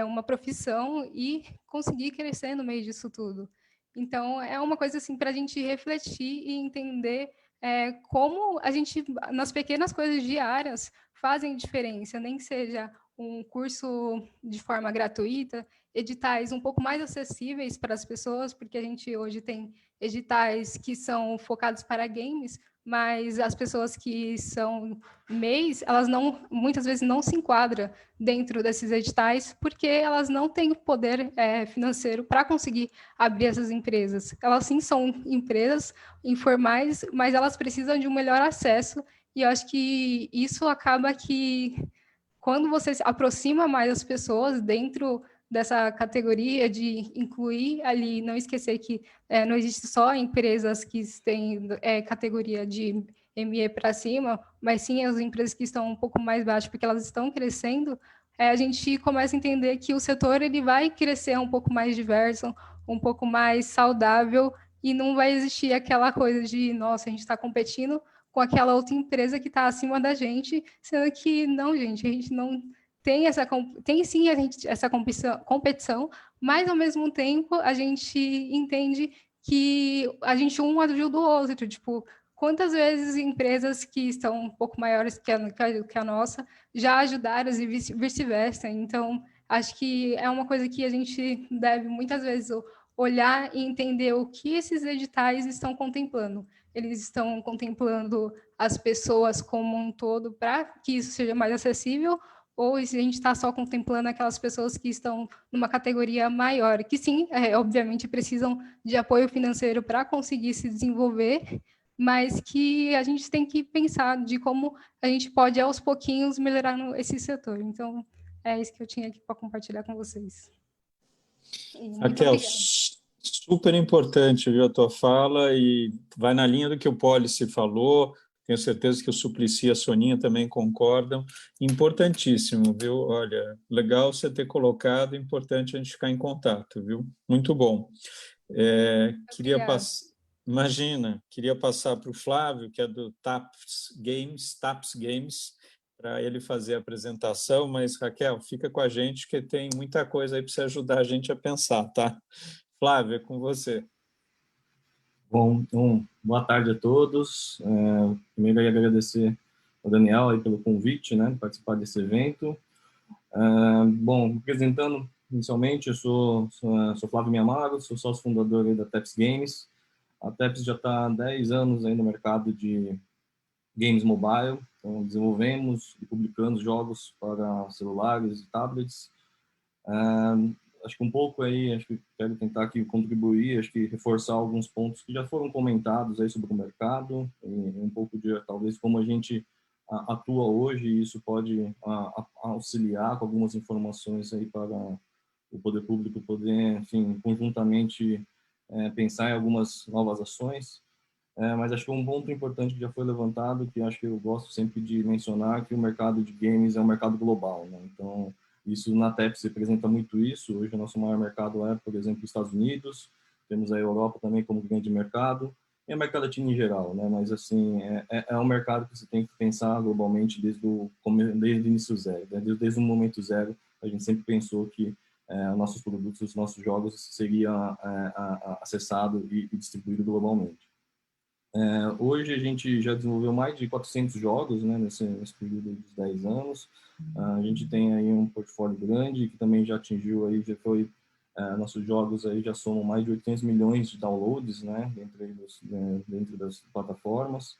uma profissão e conseguir crescer no meio disso tudo. Então, é uma coisa assim para a gente refletir e entender como a gente, nas pequenas coisas diárias, fazem diferença, nem que seja um curso de forma gratuita, editais um pouco mais acessíveis para as pessoas, porque a gente hoje tem editais que são focados para games, mas as pessoas que são MEIs, elas muitas vezes não se enquadram dentro desses editais, porque elas não têm poder financeiro para conseguir abrir essas empresas. Elas sim são empresas informais, mas elas precisam de um melhor acesso, e eu acho que isso acaba que, quando você se aproxima mais as pessoas dentro dessa categoria de incluir ali, não esquecer que não existe só empresas que têm categoria de ME para cima, mas sim as empresas que estão um pouco mais baixas, porque elas estão crescendo, a gente começa a entender que o setor ele vai crescer um pouco mais diverso, um pouco mais saudável, e não vai existir aquela coisa de, nossa, a gente está competindo com aquela outra empresa que está acima da gente, sendo que não, gente, a gente não tem tem sim essa competição, mas ao mesmo tempo a gente entende que a gente um ajuda o outro, tipo, quantas vezes empresas que estão um pouco maiores que a nossa já ajudaram e vice-versa. Então, acho que é uma coisa que a gente deve muitas vezes olhar e entender o que esses editais estão contemplando. Eles estão contemplando as pessoas como um todo para que isso seja mais acessível, ou se a gente está só contemplando aquelas pessoas que estão numa categoria maior, que sim, obviamente precisam de apoio financeiro para conseguir se desenvolver, mas que a gente tem que pensar de como a gente pode, aos pouquinhos, melhorar esse setor. Então, é isso que eu tinha aqui para compartilhar com vocês. Raquel, super importante, viu, a tua fala, e vai na linha do que o Policy falou. Tenho certeza que o Suplicy e a Soninha também concordam. Importantíssimo, viu? Olha, legal você ter colocado, importante a gente ficar em contato, viu? Muito bom. Queria passar para o Flávio, que é do TAPS Games, para ele fazer a apresentação, mas, Raquel, fica com a gente, que tem muita coisa aí para você ajudar a gente a pensar, tá? Flávio, é com você. Bom, então, boa tarde a todos. Primeiro, eu agradecer ao Daniel aí pelo convite, né, de participar desse evento. Bom, apresentando inicialmente, eu sou Flávio Miamaro, sou sócio fundador aí da TAPS Games. A TAPS já está há 10 anos aí no mercado de games mobile, então desenvolvemos e publicamos jogos para celulares e tablets. Acho que um pouco aí, acho que quero tentar aqui contribuir, acho que reforçar alguns pontos que já foram comentados aí sobre o mercado, e um pouco de, talvez, como a gente atua hoje, e isso pode auxiliar com algumas informações aí para o poder público poder, enfim, conjuntamente pensar em algumas novas ações. Mas acho que um ponto importante que já foi levantado, que acho que eu gosto sempre de mencionar, que o mercado de games é um mercado global, né? Então, isso na TAPS representa muito isso. Hoje o nosso maior mercado é, por exemplo, os Estados Unidos, temos a Europa também como grande mercado, e a América Latina em geral, né? Mas, assim, é um mercado que você tem que pensar globalmente desde o início zero, né? Desde o momento zero, a gente sempre pensou que nossos produtos, os nossos jogos seriam acessados e distribuídos globalmente. Hoje a gente já desenvolveu mais de 400 jogos, né, nesse período de 10 anos. A gente tem aí um portfólio grande que também já atingiu, aí, já foi Nossos jogos aí já somam mais de 800 milhões de downloads, né, dentro das plataformas.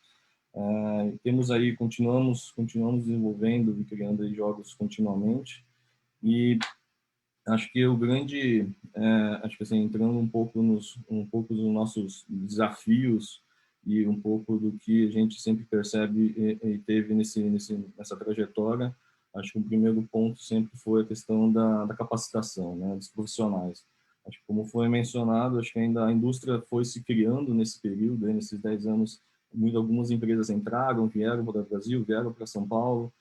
Temos aí, continuamos desenvolvendo e criando aí jogos continuamente. E acho que o grande, acho que assim, entrando um pouco nos nossos desafios e um pouco do que a gente sempre percebe e teve nessa trajetória, acho que o primeiro ponto sempre foi a questão da capacitação, né, dos profissionais. Acho que, como foi mencionado, acho que ainda a indústria foi se criando nesse período, nesses 10 anos, algumas empresas entraram, vieram para o Brasil, vieram para São Paulo,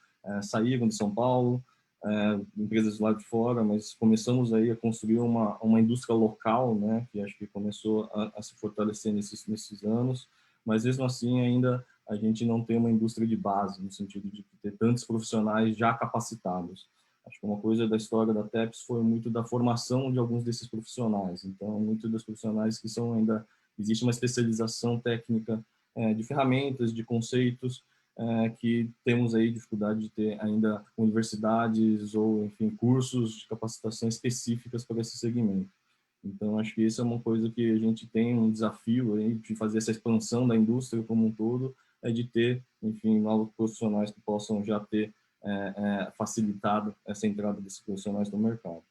saíram de São Paulo, empresas lá de fora, mas começamos aí a construir uma indústria local, né, que acho que começou a se fortalecer nesses anos, mas mesmo assim ainda a gente não tem uma indústria de base, no sentido de ter tantos profissionais já capacitados. Acho que uma coisa da história da TEPS foi muito da formação de alguns desses profissionais. Então, muitos dos profissionais que são ainda, existe uma especialização técnica de ferramentas, de conceitos, que temos aí dificuldade de ter ainda universidades ou, enfim, cursos de capacitação específicas para esse segmento. Então, acho que isso é uma coisa que a gente tem um desafio aí de fazer essa expansão da indústria como um todo, de ter, enfim, novos profissionais que possam já ter facilitado essa entrada desses profissionais no mercado.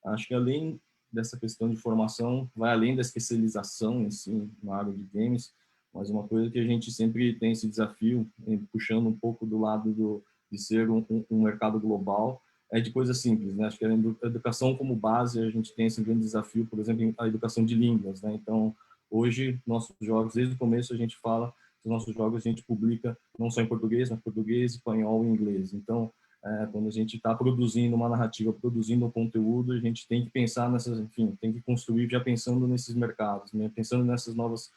Acho que além dessa questão de formação, vai além da especialização em si, na área de games, mas uma coisa que a gente sempre tem esse desafio, puxando um pouco do lado de ser um mercado global, de coisas simples, né? Acho que a educação como base, a gente tem esse grande desafio, por exemplo, a educação de línguas, né? Então, hoje, nossos jogos, desde o começo a gente fala, os nossos jogos a gente publica não só em português, mas português, espanhol e inglês. Então, quando a gente está produzindo uma narrativa, produzindo um conteúdo, a gente tem que pensar enfim, tem que construir já pensando nesses mercados, né? Pensando nessas novas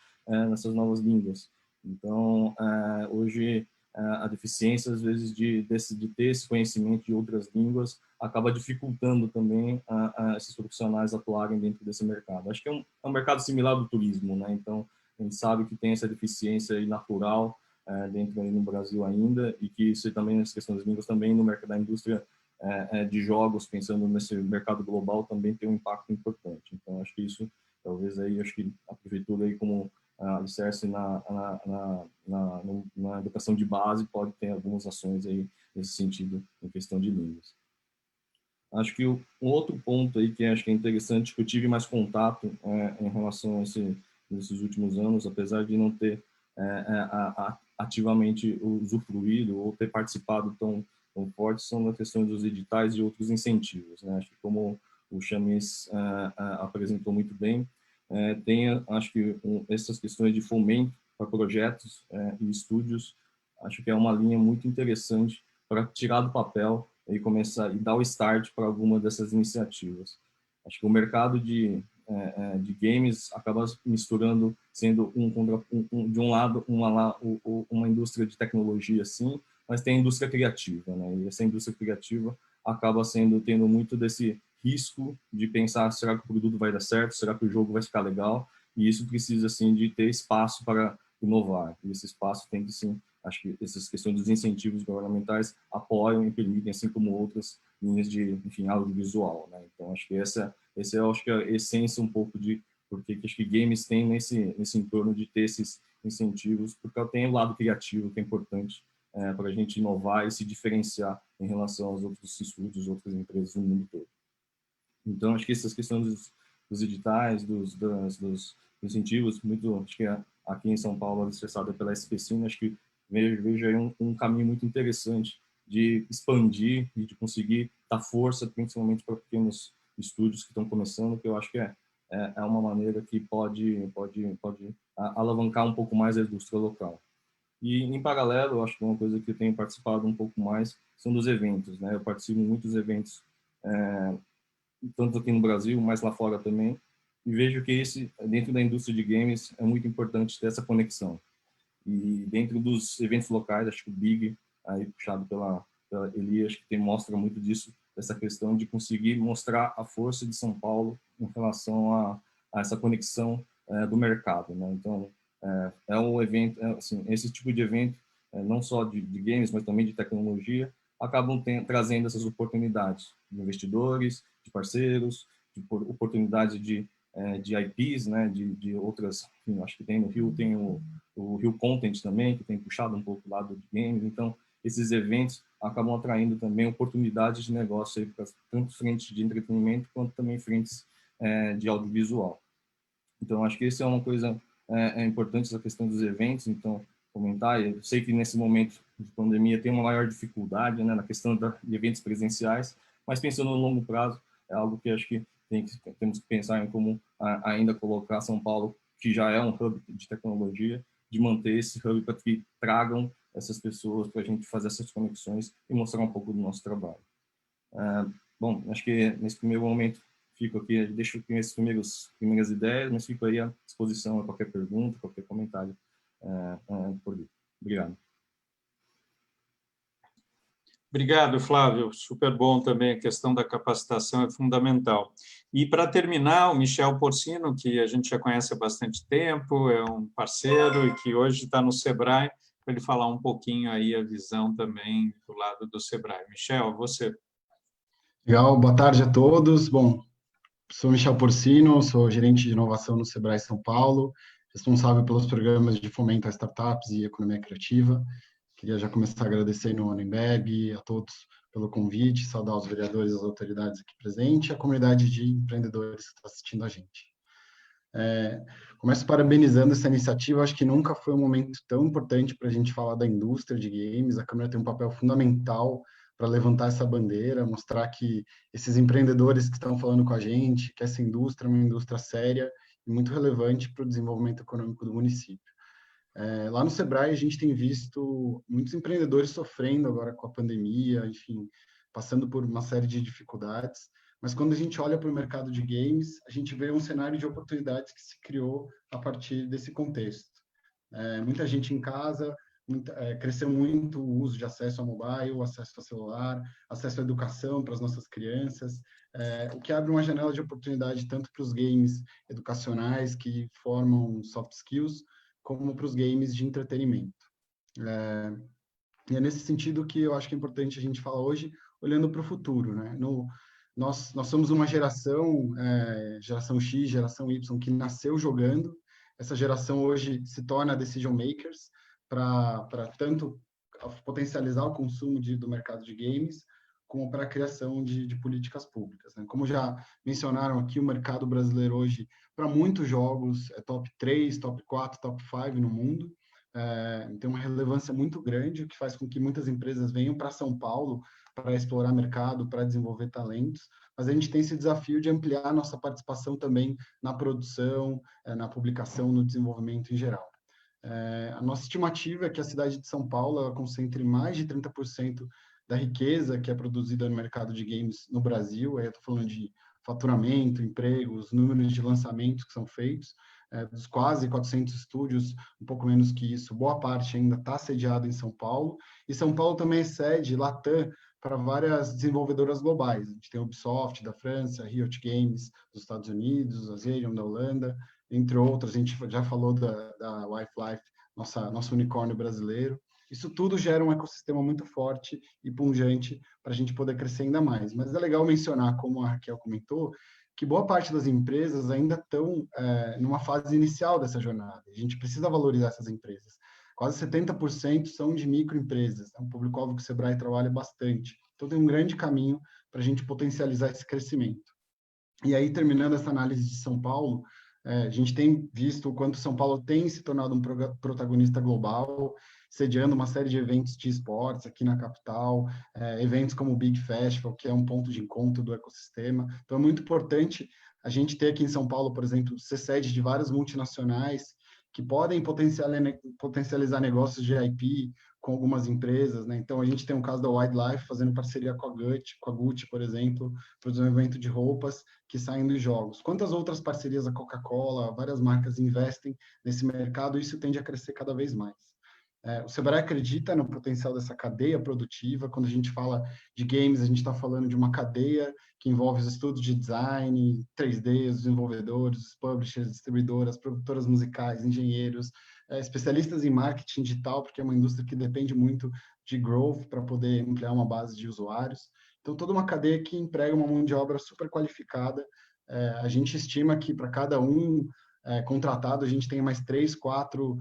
línguas. Então, hoje, a deficiência, às vezes, de ter esse conhecimento de outras línguas acaba dificultando também esses profissionais atuarem dentro desse mercado. Acho que é um mercado similar do turismo, né? Então, a gente sabe que tem essa deficiência aí natural dentro aí no Brasil ainda, e que isso também, nessa questão das línguas, também no mercado da indústria de jogos, pensando nesse mercado global, também tem um impacto importante. Então, acho que isso, talvez aí, acho que a prefeitura aí como alicerce na educação de base pode ter algumas ações aí nesse sentido, em questão de línguas. Acho que um outro ponto aí que acho que é interessante, que eu tive mais contato em relação a nesses últimos anos, apesar de não ter ativamente usufruído ou ter participado tão forte, são a questão dos editais e outros incentivos, né? Acho que, como o Chamis apresentou muito bem, tem, acho que, essas questões de fomento para projetos e estúdios, acho que é uma linha muito interessante para tirar do papel e começar e dar o start para alguma dessas iniciativas. Acho que o mercado de games acaba misturando, sendo de um lado uma indústria de tecnologia, sim, mas tem a indústria criativa, né? E essa indústria criativa acaba tendo muito desse risco de pensar, será que o produto vai dar certo, será que o jogo vai ficar legal? E isso precisa, assim, de ter espaço para inovar. E esse espaço tem que, sim, acho que essas questões dos incentivos governamentais apoiam e permitem, assim como outras linhas de, enfim, audiovisual, né? Então, acho que essa eu acho que é a essência um pouco de porque acho que games tem nesse entorno de ter esses incentivos, porque tem o lado criativo que é importante para a gente inovar e se diferenciar em relação aos outros estúdios, outras empresas no mundo todo. Então, acho que essas questões dos editais, dos incentivos, muito, acho que aqui em São Paulo, alicerçada pela SPCine, acho que vejo aí um caminho muito interessante de expandir e de conseguir dar força, principalmente para pequenos estúdios que estão começando, que eu acho que é uma maneira que pode alavancar um pouco mais a indústria local. E, em paralelo, eu acho que uma coisa que eu tenho participado um pouco mais são dos eventos, né? Eu participo de muitos eventos, tanto aqui no Brasil, mas lá fora também, e vejo que dentro da indústria de games, é muito importante ter essa conexão. E dentro dos eventos locais, acho que o Big, aí puxado pela Eli, acho que mostra muito disso, essa questão de conseguir mostrar a força de São Paulo em relação a essa conexão do mercado, né? Então, um evento, assim, esse tipo de evento, não só de games, mas também de tecnologia, acabam trazendo essas oportunidades de investidores, de parceiros, oportunidades de IPs, né, de outras, enfim, acho que tem no Rio, tem o Rio Content também, que tem puxado um pouco o lado de games, então esses eventos acabam atraindo também oportunidades de negócio aí para tanto frentes de entretenimento quanto também frentes de audiovisual. Então, acho que isso é uma coisa importante, essa questão dos eventos, então, comentar, eu sei que nesse momento de pandemia tem uma maior dificuldade, né, na questão de eventos presenciais, mas pensando no longo prazo, é algo que acho que temos que pensar em como ainda colocar São Paulo, que já é um hub de tecnologia, de manter esse hub para que tragam essas pessoas para a gente fazer essas conexões e mostrar um pouco do nosso trabalho. Bom, acho que nesse primeiro momento fico aqui, deixo aqui as primeiras ideias, mas fico aí à disposição a qualquer pergunta, qualquer comentário por ali. Obrigado. Obrigado, Flávio. Super bom também, a questão da capacitação é fundamental. E, para terminar, o Michel Porcino, que a gente já conhece há bastante tempo, é um parceiro e que hoje está no Sebrae, para ele falar um pouquinho aí a visão também do lado do Sebrae. Michel, você. Legal, boa tarde a todos. Bom, sou Michel Porcino, sou gerente de inovação no Sebrae São Paulo, responsável pelos programas de fomento a startups e economia criativa. Queria já começar agradecendo ao Nuremberg, a todos pelo convite, saudar os vereadores e as autoridades aqui presentes e a comunidade de empreendedores que está assistindo a gente. Começo parabenizando essa iniciativa, acho que nunca foi um momento tão importante para a gente falar da indústria de games, a Câmara tem um papel fundamental para levantar essa bandeira, mostrar que esses empreendedores que estão falando com a gente, que essa indústria é uma indústria séria e muito relevante para o desenvolvimento econômico do município. Lá no Sebrae, a gente tem visto muitos empreendedores sofrendo agora com a pandemia, enfim, passando por uma série de dificuldades, mas quando a gente olha para o mercado de games, a gente vê um cenário de oportunidades que se criou a partir desse contexto. Muita gente em casa, cresceu muito o uso de acesso a mobile, acesso a celular, acesso à educação para as nossas crianças, o que abre uma janela de oportunidade tanto para os games educacionais que formam soft skills, como para os games de entretenimento. E é nesse sentido que eu acho que é importante a gente falar hoje, olhando para o futuro, né? Nós somos uma geração, geração X, geração Y, que nasceu jogando. Essa geração hoje se torna decision makers para tanto potencializar o consumo do mercado de games, como para a criação de políticas públicas, né? Como já mencionaram aqui, o mercado brasileiro hoje, para muitos jogos, é top 3, top 4, top 5 no mundo, tem uma relevância muito grande, o que faz com que muitas empresas venham para São Paulo para explorar mercado, para desenvolver talentos, mas a gente tem esse desafio de ampliar a nossa participação também na produção, na publicação, no desenvolvimento em geral. A nossa estimativa é que a cidade de São Paulo ela concentre mais de 30% da riqueza que é produzida no mercado de games no Brasil. Aí eu estou falando de faturamento, empregos, números de lançamentos que são feitos, dos quase 400 estúdios, um pouco menos que isso, boa parte ainda está sediada em São Paulo, e São Paulo também é sede, Latam, para várias desenvolvedoras globais. A gente tem a Ubisoft da França, Riot Games dos Estados Unidos, a Zerion da Holanda, entre outras. A gente já falou da Wildlife, nosso unicórnio brasileiro. Isso tudo gera um ecossistema muito forte e pungente para a gente poder crescer ainda mais. Mas é legal mencionar, como a Raquel comentou, que boa parte das empresas ainda estão numa fase inicial dessa jornada. A gente precisa valorizar essas empresas. Quase 70% são de microempresas. É um público-alvo que o Sebrae trabalha bastante. Então, tem um grande caminho para a gente potencializar esse crescimento. E aí, terminando essa análise de São Paulo, a gente tem visto o quanto São Paulo tem se tornado um protagonista global, sediando uma série de eventos de esportes aqui na capital, eventos como o Big Festival, que é um ponto de encontro do ecossistema. Então, é muito importante a gente ter aqui em São Paulo, por exemplo, ser sede de várias multinacionais que podem potencializar negócios de IP com algumas empresas, né? Então, a gente tem um caso da Wildlife fazendo parceria com a Gucci, por exemplo, para o desenvolvimento de roupas que saem dos jogos. Quantas outras parcerias a Coca-Cola, várias marcas investem nesse mercado, e isso tende a crescer cada vez mais. O Sebrae acredita no potencial dessa cadeia produtiva. Quando a gente fala de games, a gente está falando de uma cadeia que envolve os estudos de design, 3D, os desenvolvedores, os publishers, distribuidoras, produtoras musicais, engenheiros, especialistas em marketing digital, porque é uma indústria que depende muito de growth para poder ampliar uma base de usuários. Então, toda uma cadeia que emprega uma mão de obra super qualificada a gente estima que para cada um contratado, a gente tem mais 3, 4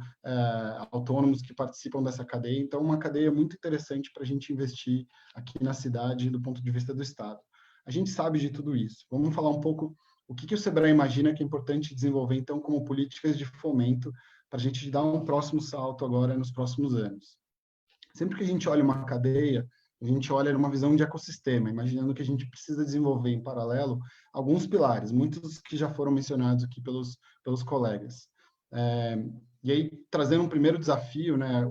autônomos que participam dessa cadeia. Então, uma cadeia muito interessante para a gente investir aqui na cidade do ponto de vista do Estado. A gente sabe de tudo isso. Vamos falar um pouco o que o Sebrae imagina que é importante desenvolver, então, como políticas de fomento para a gente dar um próximo salto agora nos próximos anos. Sempre que a gente olha uma cadeia, a gente olha numa visão de ecossistema, imaginando que a gente precisa desenvolver em paralelo alguns pilares, muitos que já foram mencionados aqui pelos colegas. E aí, trazendo um primeiro desafio, né,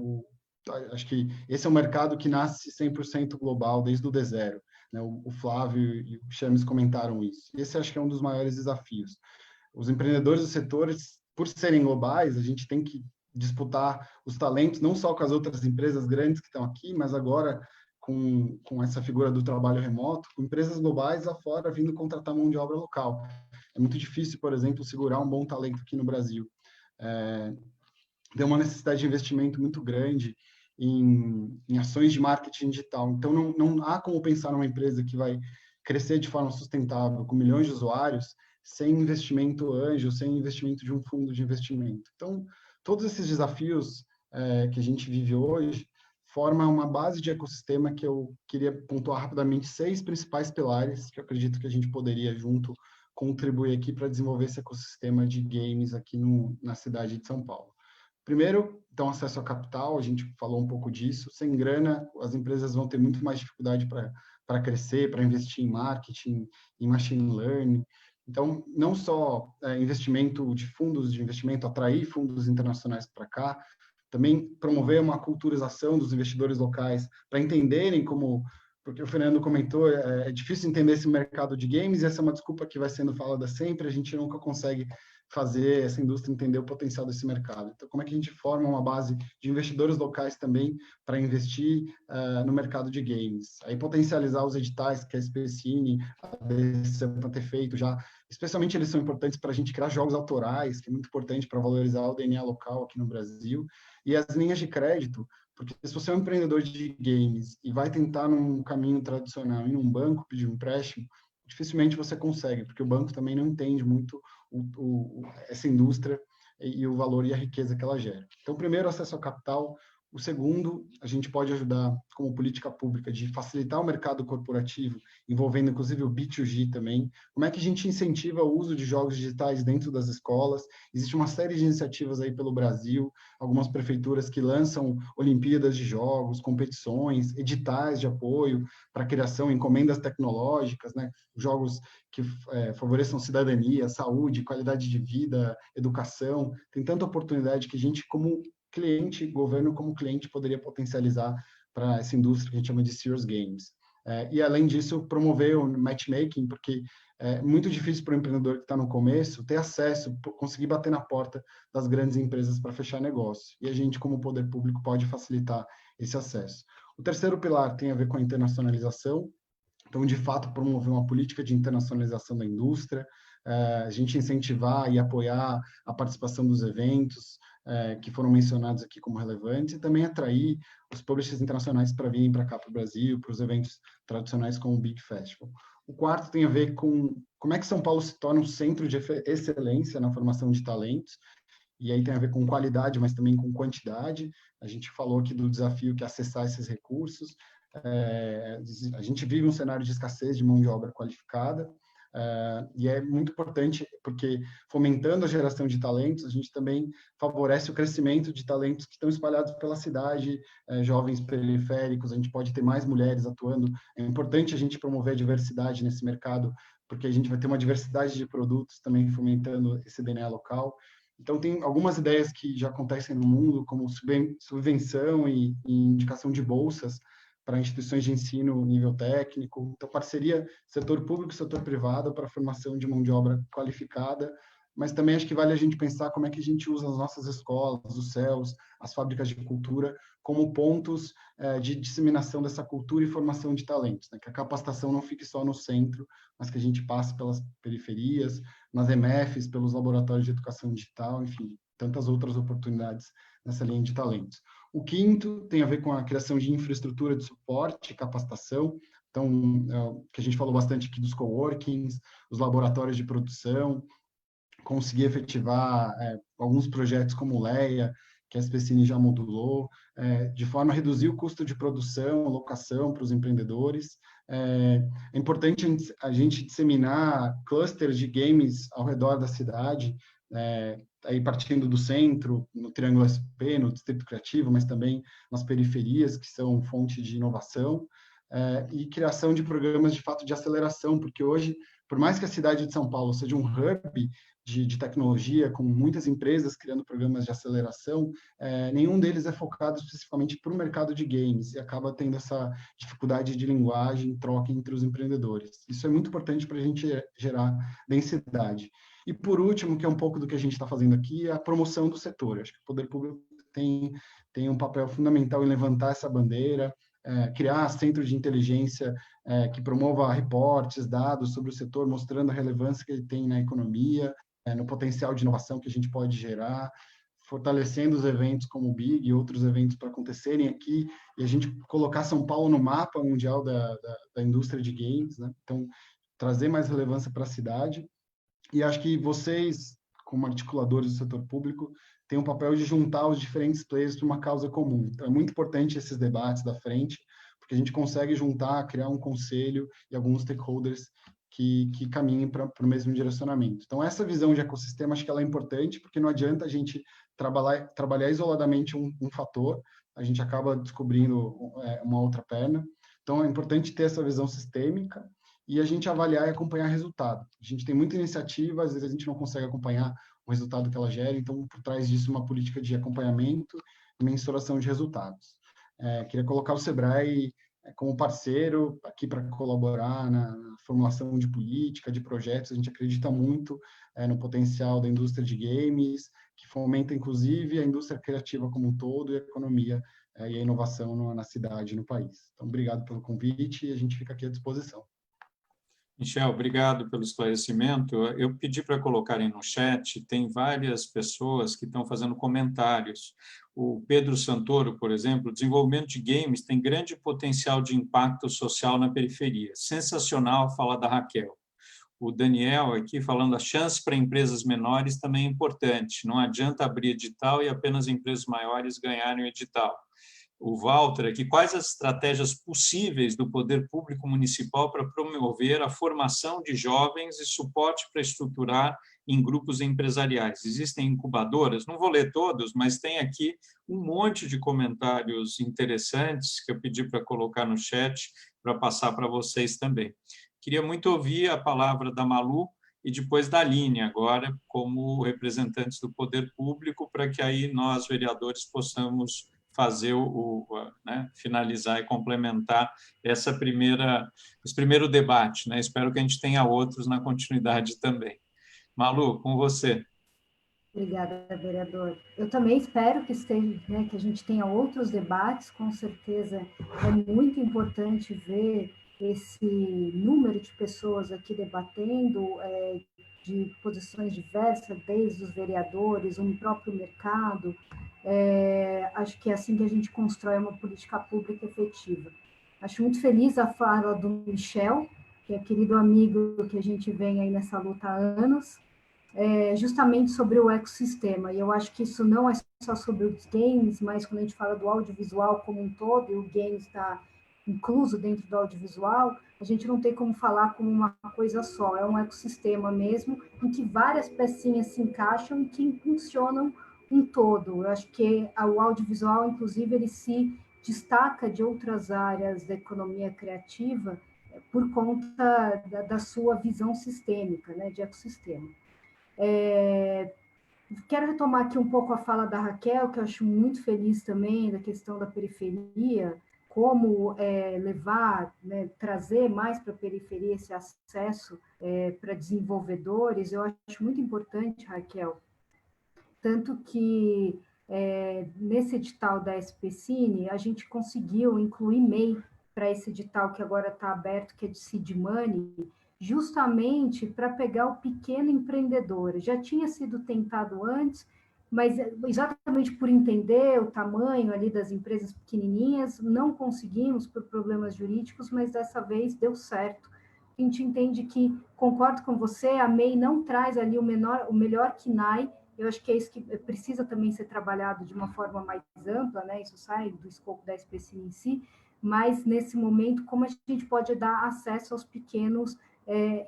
acho que esse é um mercado que nasce 100% global desde o D0. Né, o Flávio e o Chames comentaram isso. Esse acho que é um dos maiores desafios. Os empreendedores do setor, por serem globais, a gente tem que disputar os talentos, não só com as outras empresas grandes que estão aqui, mas agora com essa figura do trabalho remoto, com empresas globais afora vindo contratar mão de obra local. É muito difícil, por exemplo, segurar um bom talento aqui no Brasil. Tem uma necessidade de investimento muito grande em ações de marketing digital. Então, não há como pensar numa empresa que vai crescer de forma sustentável, com milhões de usuários, sem investimento anjo, sem investimento de um fundo de investimento. Então, todos esses desafios que a gente vive hoje forma uma base de ecossistema que eu queria pontuar rapidamente 6 principais pilares que eu acredito que a gente poderia junto contribuir aqui para desenvolver esse ecossistema de games aqui na cidade de São Paulo. Primeiro, então, acesso a capital, a gente falou um pouco disso. Sem grana, as empresas vão ter muito mais dificuldade para crescer, para investir em marketing, em machine learning. Então, não só investimento de fundos de investimento, atrair fundos internacionais para cá, também promover uma culturização dos investidores locais para entenderem como, porque o Fernando comentou, é difícil entender esse mercado de games e essa é uma desculpa que vai sendo falada sempre, a gente nunca consegue fazer essa indústria entender o potencial desse mercado. Então, como é que a gente forma uma base de investidores locais também para investir no mercado de games? Aí potencializar os editais que a SPCine, a DCEMPA ter feito já, especialmente eles são importantes para a gente criar jogos autorais, que é muito importante para valorizar o DNA local aqui no Brasil, e as linhas de crédito, porque se você é um empreendedor de games e vai tentar num caminho tradicional, ir num banco pedir um empréstimo, dificilmente você consegue, porque o banco também não entende muito essa indústria e o valor e a riqueza que ela gera. Então, primeiro, acesso ao capital. O segundo, a gente pode ajudar como política pública de facilitar o mercado corporativo, envolvendo inclusive o B2G também. Como é que a gente incentiva o uso de jogos digitais dentro das escolas? Existe uma série de iniciativas aí pelo Brasil, algumas prefeituras que lançam Olimpíadas de jogos, competições, editais de apoio para a criação, encomendas tecnológicas, né? Jogos que favoreçam cidadania, saúde, qualidade de vida, educação. Tem tanta oportunidade que a gente, como cliente, governo como cliente, poderia potencializar para essa indústria que a gente chama de serious games. E, além disso, promover o matchmaking, porque é muito difícil para o empreendedor que está no começo ter acesso, conseguir bater na porta das grandes empresas para fechar negócio. E a gente, como poder público, pode facilitar esse acesso. O terceiro pilar tem a ver com a internacionalização. Então, de fato, promover uma política de internacionalização da indústria, a gente incentivar e apoiar a participação dos eventos, que foram mencionados aqui como relevantes, e também atrair os publishers internacionais para virem para cá, para o Brasil, para os eventos tradicionais como o Big Festival. O quarto tem a ver com como é que São Paulo se torna um centro de excelência na formação de talentos, e aí tem a ver com qualidade, mas também com quantidade. A gente falou aqui do desafio que é acessar esses recursos. A gente vive um cenário de escassez de mão de obra qualificada, e é muito importante porque fomentando a geração de talentos, a gente também favorece o crescimento de talentos que estão espalhados pela cidade, jovens periféricos, a gente pode ter mais mulheres atuando. É importante a gente promover a diversidade nesse mercado, porque a gente vai ter uma diversidade de produtos também fomentando esse DNA local. Então, tem algumas ideias que já acontecem no mundo, como subvenção e indicação de bolsas para instituições de ensino nível técnico, então parceria setor público e setor privado para a formação de mão de obra qualificada, mas também acho que vale a gente pensar como é que a gente usa as nossas escolas, os CELs, as fábricas de cultura, como pontos de disseminação dessa cultura e formação de talentos, né? Que a capacitação não fique só no centro, mas que a gente passe pelas periferias, nas MFs, pelos laboratórios de educação digital, enfim, tantas outras oportunidades nessa linha de talentos. O quinto tem a ver com a criação de infraestrutura de suporte e capacitação Então, que a gente falou bastante aqui dos coworkings, os laboratórios de produção, conseguir efetivar alguns projetos como o Leia, que a SPCine já modulou, de forma a reduzir o custo de produção, locação para os empreendedores. É importante a gente disseminar clusters de games ao redor da cidade, aí partindo do centro, no Triângulo SP, no Distrito Criativo, mas também nas periferias, que são fonte de inovação, e criação de programas, de fato, de aceleração, porque hoje, por mais que a cidade de São Paulo seja um hub de tecnologia, com muitas empresas criando programas de aceleração, nenhum deles é focado especificamente para o mercado de games, e acaba tendo essa dificuldade de linguagem, troca entre os empreendedores. Isso é muito importante para a gente gerar densidade. E, por último, que é um pouco do que a gente está fazendo aqui, é a promoção do setor. Eu acho que o poder público tem um papel fundamental em levantar essa bandeira, criar centro de inteligência que promova reportes, dados sobre o setor, mostrando a relevância que ele tem na economia, no potencial de inovação que a gente pode gerar, fortalecendo os eventos como o Big e outros eventos para acontecerem aqui, e a gente colocar São Paulo no mapa mundial da indústria de games, né? Então, trazer mais relevância para a cidade. E acho que vocês, como articuladores do setor público, têm um papel de juntar os diferentes players para uma causa comum. Então, é muito importante esses debates da frente, porque a gente consegue juntar, criar um conselho e alguns stakeholders que caminhem para o mesmo direcionamento. Então, essa visão de ecossistema, acho que ela é importante, porque não adianta a gente trabalhar isoladamente um fator, a gente acaba descobrindo uma outra perna. Então, é importante ter essa visão sistêmica e a gente avaliar e acompanhar resultado. A gente tem muita iniciativa, às vezes a gente não consegue acompanhar o resultado que ela gera, então, por trás disso, uma política de acompanhamento e mensuração de resultados. Queria colocar o Sebrae como parceiro aqui para colaborar na formulação de política, de projetos. A gente acredita muito no potencial da indústria de games, que fomenta, inclusive, a indústria criativa como um todo e a economia e a inovação na cidade e no país. Então, obrigado pelo convite e a gente fica aqui à disposição. Michel, obrigado pelo esclarecimento. Eu pedi para colocarem no chat, tem várias pessoas que estão fazendo comentários. O Pedro Santoro, por exemplo, o desenvolvimento de games tem grande potencial de impacto social na periferia. Sensacional a fala da Raquel. O Daniel aqui falando a chance para empresas menores também é importante. Não adianta abrir edital e apenas empresas maiores ganharem o edital. O Walter aqui, quais as estratégias possíveis do poder público municipal para promover a formação de jovens e suporte para estruturar em grupos empresariais? Existem incubadoras? Não vou ler todos, mas tem aqui um monte de comentários interessantes que eu pedi para colocar no chat para passar para vocês também. Queria muito ouvir a palavra da Malu e depois da Aline agora, como representantes do poder público, para que aí nós, vereadores, possamos fazer finalizar e complementar esse primeiro debate, né? Espero que a gente tenha outros na continuidade também. Malu, com você. Obrigada, vereador. Eu também espero que esteja, né, que a gente tenha outros debates, com certeza é muito importante ver esse número de pessoas aqui debatendo, de posições diversas, desde os vereadores, o próprio mercado. Acho que é assim que a gente constrói uma política pública efetiva. Acho muito feliz a fala do Michel, que é querido amigo que a gente vem aí nessa luta há anos, justamente sobre o ecossistema. E eu acho que isso não é só sobre os games, mas quando a gente fala do audiovisual como um todo, e o game está incluso dentro do audiovisual, a gente não tem como falar como uma coisa só, é um ecossistema mesmo, em que várias pecinhas se encaixam e que funcionam um todo. Eu acho que o audiovisual, inclusive, ele se destaca de outras áreas da economia criativa por conta da sua visão sistêmica, né, de ecossistema. Quero retomar aqui um pouco a fala da Raquel, que eu acho muito feliz também, da questão da periferia, como levar, né, trazer mais para a periferia esse acesso para desenvolvedores. Eu acho muito importante, Raquel, tanto que nesse edital da SPCine, a gente conseguiu incluir MEI para esse edital que agora está aberto, que é de Seed Money, justamente para pegar o pequeno empreendedor. Já tinha sido tentado antes, mas exatamente por entender o tamanho ali das empresas pequenininhas, não conseguimos por problemas jurídicos, mas dessa vez deu certo. A gente entende que, concordo com você, a MEI não traz ali o melhor KNAI, eu acho que é isso que precisa também ser trabalhado de uma forma mais ampla, né? Isso sai do escopo da SPCine em si, mas nesse momento, como a gente pode dar acesso aos pequenos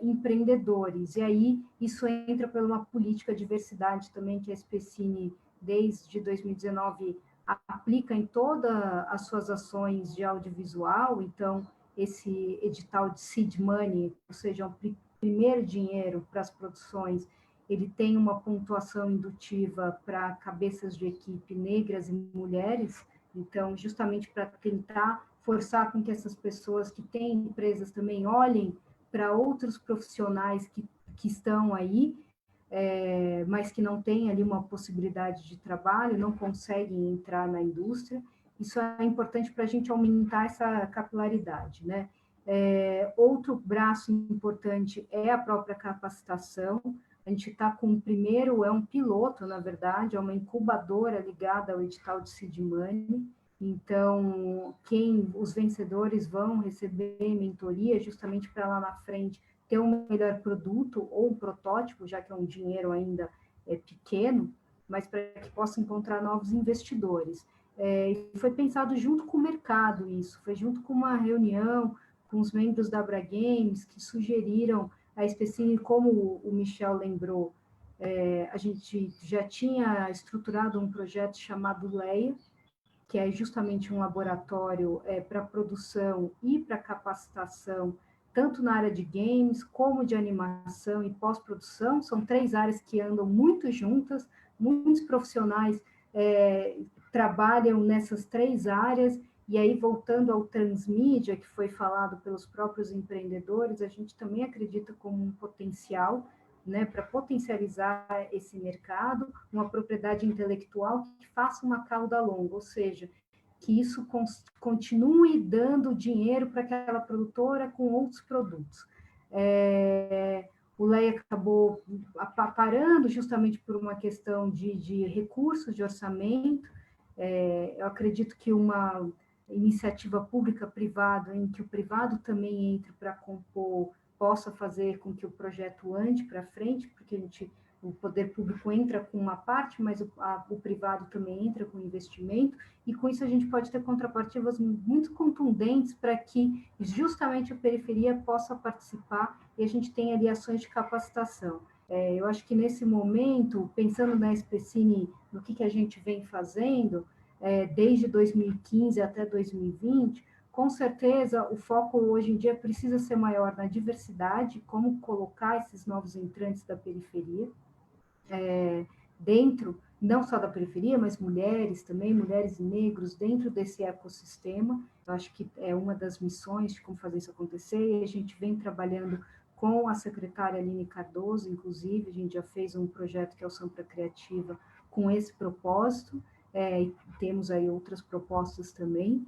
empreendedores? E aí isso entra por uma política de diversidade também que a SPCine, desde 2019, aplica em todas as suas ações de audiovisual. Então, esse edital de seed money, ou seja, o primeiro dinheiro para as produções, ele tem uma pontuação indutiva para cabeças de equipe negras e mulheres, então, justamente para tentar forçar com que essas pessoas que têm empresas também olhem para outros profissionais que estão aí, mas que não têm ali uma possibilidade de trabalho, não conseguem entrar na indústria. Isso é importante para a gente aumentar essa capilaridade, né? Outro braço importante é a própria capacitação. A gente está com o primeiro, é um piloto, na verdade, é uma incubadora ligada ao edital de Seed Money. Então, os vencedores vão receber mentoria justamente para lá na frente ter um melhor produto ou um protótipo, já que é um dinheiro ainda pequeno, mas para que possa encontrar novos investidores. Foi pensado junto com o mercado isso, foi junto com uma reunião com os membros da Abra Games que sugeriram a SPCine, como o Michel lembrou, a gente já tinha estruturado um projeto chamado Leia, que é justamente um laboratório para produção e para capacitação, tanto na área de games, como de animação e pós-produção. São 3 áreas que andam muito juntas, muitos profissionais trabalham nessas 3 áreas, e aí, voltando ao transmídia, que foi falado pelos próprios empreendedores, a gente também acredita como um potencial, né, para potencializar esse mercado, uma propriedade intelectual que faça uma cauda longa, ou seja, que isso continue dando dinheiro para aquela produtora com outros produtos. O Leia acabou parando justamente por uma questão de recursos, de orçamento. Eu acredito que uma iniciativa pública-privada, em que o privado também entre para compor, possa fazer com que o projeto ande para frente, porque o poder público entra com uma parte, mas o privado também entra com investimento, e com isso a gente pode ter contrapartidas muito contundentes para que justamente a periferia possa participar e a gente tenha ali ações de capacitação. Eu acho que nesse momento, pensando na SPCine, no que a gente vem fazendo, desde 2015 até 2020, com certeza o foco hoje em dia precisa ser maior na diversidade, como colocar esses novos entrantes da periferia, dentro, não só da periferia, mas mulheres também, mulheres e negros dentro desse ecossistema. Eu acho que é uma das missões de como fazer isso acontecer, e a gente vem trabalhando com a secretária Aline Cardoso, inclusive, a gente já fez um projeto que é o Sampra Criativa com esse propósito, temos aí outras propostas também,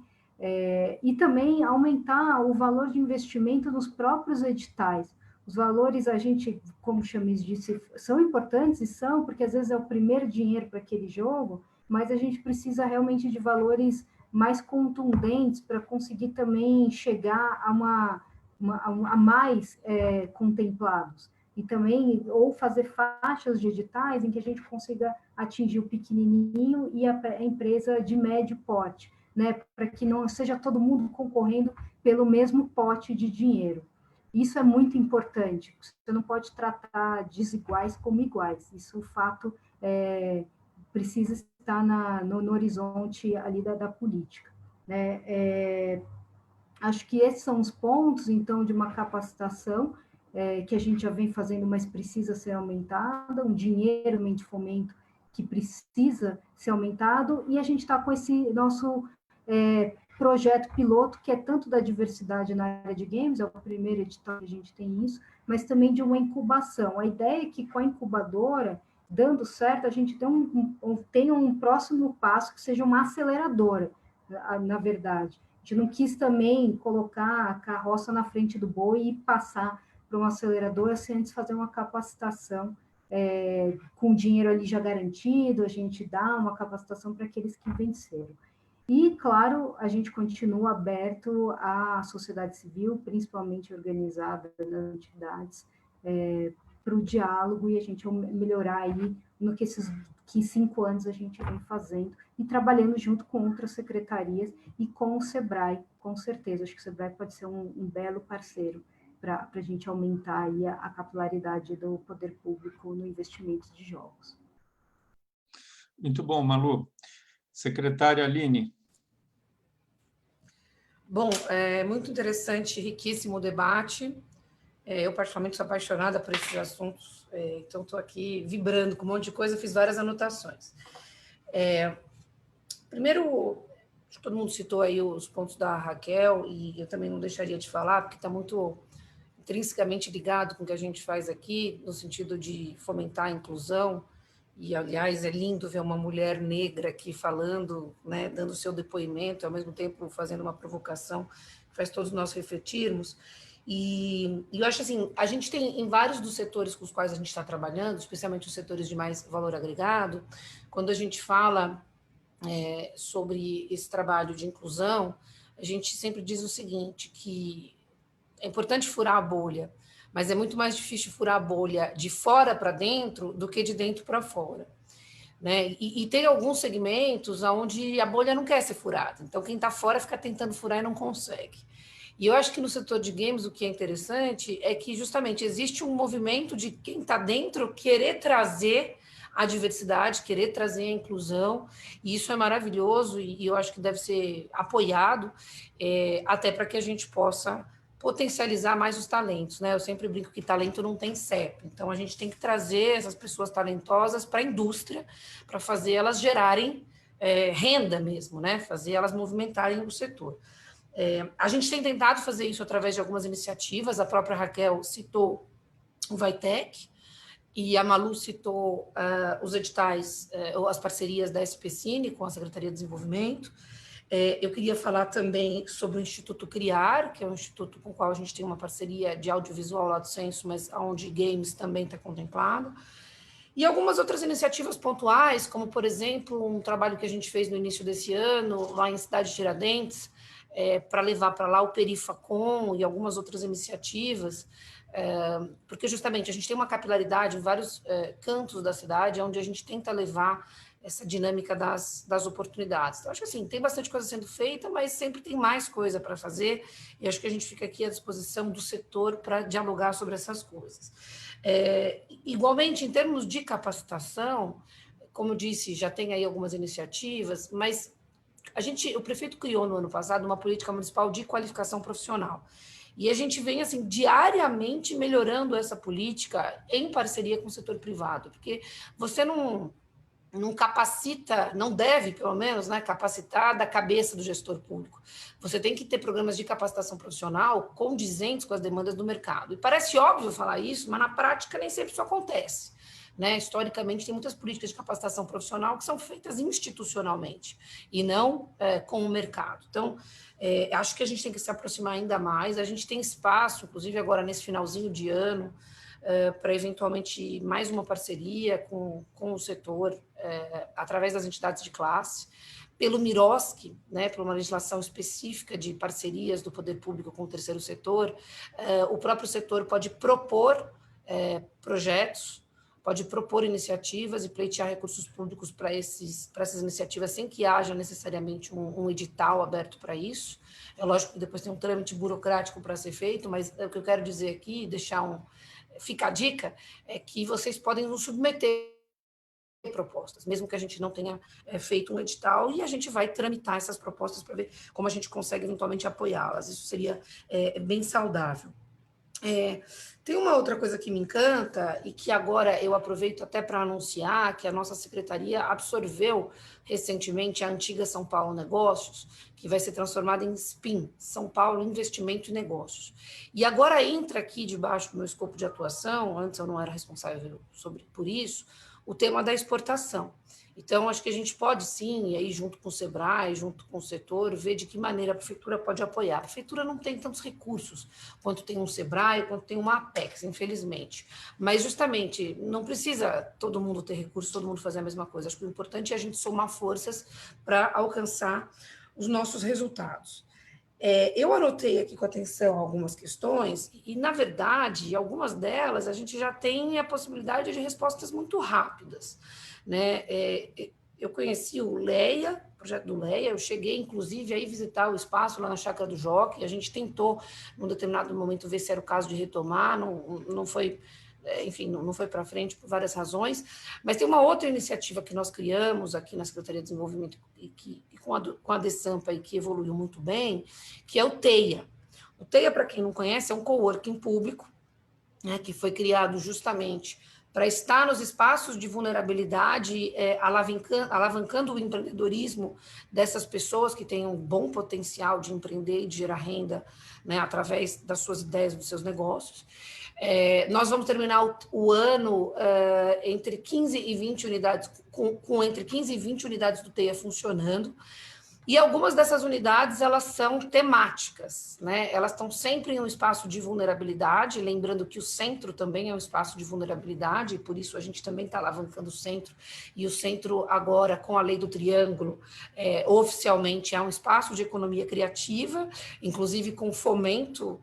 e também aumentar o valor de investimento nos próprios editais. Os valores, a gente, como o Chamis disse, são importantes, e são, porque às vezes é o primeiro dinheiro para aquele jogo, mas a gente precisa realmente de valores mais contundentes para conseguir também chegar a mais contemplados. E também, ou fazer faixas de editais em que a gente consiga atingir o pequenininho e a empresa de médio porte, né, para que não seja todo mundo concorrendo pelo mesmo pote de dinheiro. Isso é muito importante, você não pode tratar desiguais como iguais, isso, o fato, precisa estar no horizonte ali da política, né? Acho que esses são os pontos, então, de uma capacitação que a gente já vem fazendo, mas precisa ser aumentada, um dinheiro de fomento que precisa ser aumentado, e a gente está com esse nosso projeto piloto, que é tanto da diversidade na área de games, é o primeiro edital que a gente tem isso, mas também de uma incubação. A ideia é que com a incubadora, dando certo, a gente tenha um próximo passo que seja uma aceleradora, na verdade. A gente não quis também colocar a carroça na frente do boi e passar para uma aceleradora sem antes fazer uma capacitação com dinheiro ali já garantido, a gente dá uma capacitação para aqueles que venceram. E, claro, a gente continua aberto à sociedade civil, principalmente organizada nas entidades, para o diálogo e a gente melhorar aí no que 5 anos a gente vem fazendo e trabalhando junto com outras secretarias e com o SEBRAE, com certeza. Acho que o SEBRAE pode ser um belo parceiro para a gente aumentar aí a capilaridade do poder público no investimento de jogos. Muito bom, Malu. Secretária Aline. Bom, é muito interessante, riquíssimo o debate. Eu, particularmente, sou apaixonada por esses assuntos, então estou aqui vibrando com um monte de coisa, fiz várias anotações. Primeiro, acho que todo mundo citou aí os pontos da Raquel, e eu também não deixaria de falar, porque está muito intrinsecamente ligado com o que a gente faz aqui, no sentido de fomentar a inclusão, e, aliás, é lindo ver uma mulher negra aqui falando, né, dando o seu depoimento, ao mesmo tempo fazendo uma provocação que faz todos nós refletirmos. E eu acho assim, a gente tem em vários dos setores com os quais a gente está trabalhando, especialmente os setores de mais valor agregado, quando a gente fala sobre esse trabalho de inclusão, a gente sempre diz o seguinte, que é importante furar a bolha, mas é muito mais difícil furar a bolha de fora para dentro do que de dentro para fora. Né? E tem alguns segmentos onde a bolha não quer ser furada, então quem está fora fica tentando furar e não consegue. E eu acho que no setor de games o que é interessante é que justamente existe um movimento de quem está dentro querer trazer a diversidade, querer trazer a inclusão, e isso é maravilhoso e eu acho que deve ser apoiado até para que a gente possa potencializar mais os talentos, né? Eu sempre brinco que talento não tem CEP, então a gente tem que trazer essas pessoas talentosas para a indústria, para fazer elas gerarem renda mesmo, né? Fazer elas movimentarem o setor. A gente tem tentado fazer isso através de algumas iniciativas, a própria Raquel citou o Vaitec, e a Malu citou os editais, as parcerias da SPCine com a Secretaria de Desenvolvimento. Eu queria falar também sobre o Instituto Criar, que é um instituto com o qual a gente tem uma parceria de audiovisual Lato Sensu, mas onde games também está contemplado. E algumas outras iniciativas pontuais, como, por exemplo, um trabalho que a gente fez no início desse ano, lá em Cidade de Tiradentes, para levar para lá o Perifacom e algumas outras iniciativas, porque justamente a gente tem uma capilaridade em vários cantos da cidade, onde a gente tenta levar essa dinâmica das oportunidades. Então, acho que assim, tem bastante coisa sendo feita, mas sempre tem mais coisa para fazer, e acho que a gente fica aqui à disposição do setor para dialogar sobre essas coisas. Igualmente, em termos de capacitação, como eu disse, já tem aí algumas iniciativas, mas o prefeito criou no ano passado uma política municipal de qualificação profissional. E a gente vem, assim, diariamente melhorando essa política em parceria com o setor privado, porque você não capacita, não deve, pelo menos, né, capacitar da cabeça do gestor público. Você tem que ter programas de capacitação profissional condizentes com as demandas do mercado. E parece óbvio falar isso, mas na prática nem sempre isso acontece. Né? Historicamente, tem muitas políticas de capacitação profissional que são feitas institucionalmente e não com o mercado. Então, acho que a gente tem que se aproximar ainda mais. A gente tem espaço, inclusive agora nesse finalzinho de ano, para eventualmente mais uma parceria com o setor, através das entidades de classe, pelo MIROSC, né, por uma legislação específica de parcerias do poder público com o terceiro setor. O próprio setor pode propor projetos, pode propor iniciativas e pleitear recursos públicos para essas iniciativas sem que haja necessariamente um edital aberto para isso. É lógico que depois tem um trâmite burocrático para ser feito, mas o que eu quero dizer aqui, fica a dica, é que vocês podem nos submeter propostas, mesmo que a gente não tenha feito um edital, e a gente vai tramitar essas propostas para ver como a gente consegue eventualmente apoiá-las. Isso seria bem saudável. Tem uma outra coisa que me encanta e que agora eu aproveito até para anunciar, que a nossa secretaria absorveu recentemente a antiga São Paulo Negócios, que vai ser transformada em SPIN, São Paulo Investimento e Negócios. E agora entra aqui debaixo do meu escopo de atuação, antes eu não era responsável por isso, o tema da exportação. Então, acho que a gente pode, sim, aí junto com o SEBRAE, junto com o setor, ver de que maneira a prefeitura pode apoiar. A prefeitura não tem tantos recursos quanto tem um SEBRAE, quanto tem uma Apex, infelizmente. Mas, justamente, não precisa todo mundo ter recursos, todo mundo fazer a mesma coisa. Acho que o importante é a gente somar forças para alcançar os nossos resultados. Eu anotei aqui com atenção algumas questões e, na verdade, algumas delas a gente já tem a possibilidade de respostas muito rápidas, né? Eu conheci o Leia, o projeto do Leia, eu cheguei, inclusive, a ir visitar o espaço lá na Chácara do Jockey, a gente tentou, num determinado momento, ver se era o caso de retomar, não foi... Enfim, não foi para frente por várias razões, mas tem uma outra iniciativa que nós criamos aqui na Secretaria de Desenvolvimento e com a DESAMPA e que evoluiu muito bem, que é o TEIA. O TEIA, para quem não conhece, é um coworking público, né, que foi criado justamente para estar nos espaços de vulnerabilidade, alavancando o empreendedorismo dessas pessoas que têm um bom potencial de empreender e de gerar renda, né, através das suas ideias, dos seus negócios. Nós vamos terminar o ano entre 15 e 20 unidades, com entre 15 e 20 unidades do TEIA funcionando, e algumas dessas unidades, elas são temáticas, né? Elas estão sempre em um espaço de vulnerabilidade, lembrando que o centro também é um espaço de vulnerabilidade, e por isso a gente também está alavancando o centro, e o centro agora, com a lei do triângulo, oficialmente é um espaço de economia criativa, inclusive com fomento,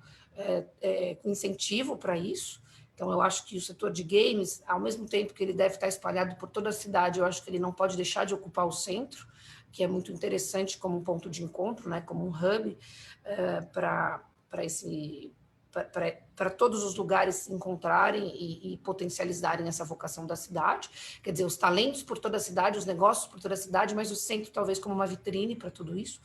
com incentivo para isso. Então, eu acho que o setor de games, ao mesmo tempo que ele deve estar espalhado por toda a cidade, eu acho que ele não pode deixar de ocupar o centro, que é muito interessante como um ponto de encontro, né, como um hub para todos os lugares se encontrarem e potencializarem essa vocação da cidade. Quer dizer, os talentos por toda a cidade, os negócios por toda a cidade, mas o centro talvez como uma vitrine para tudo isso.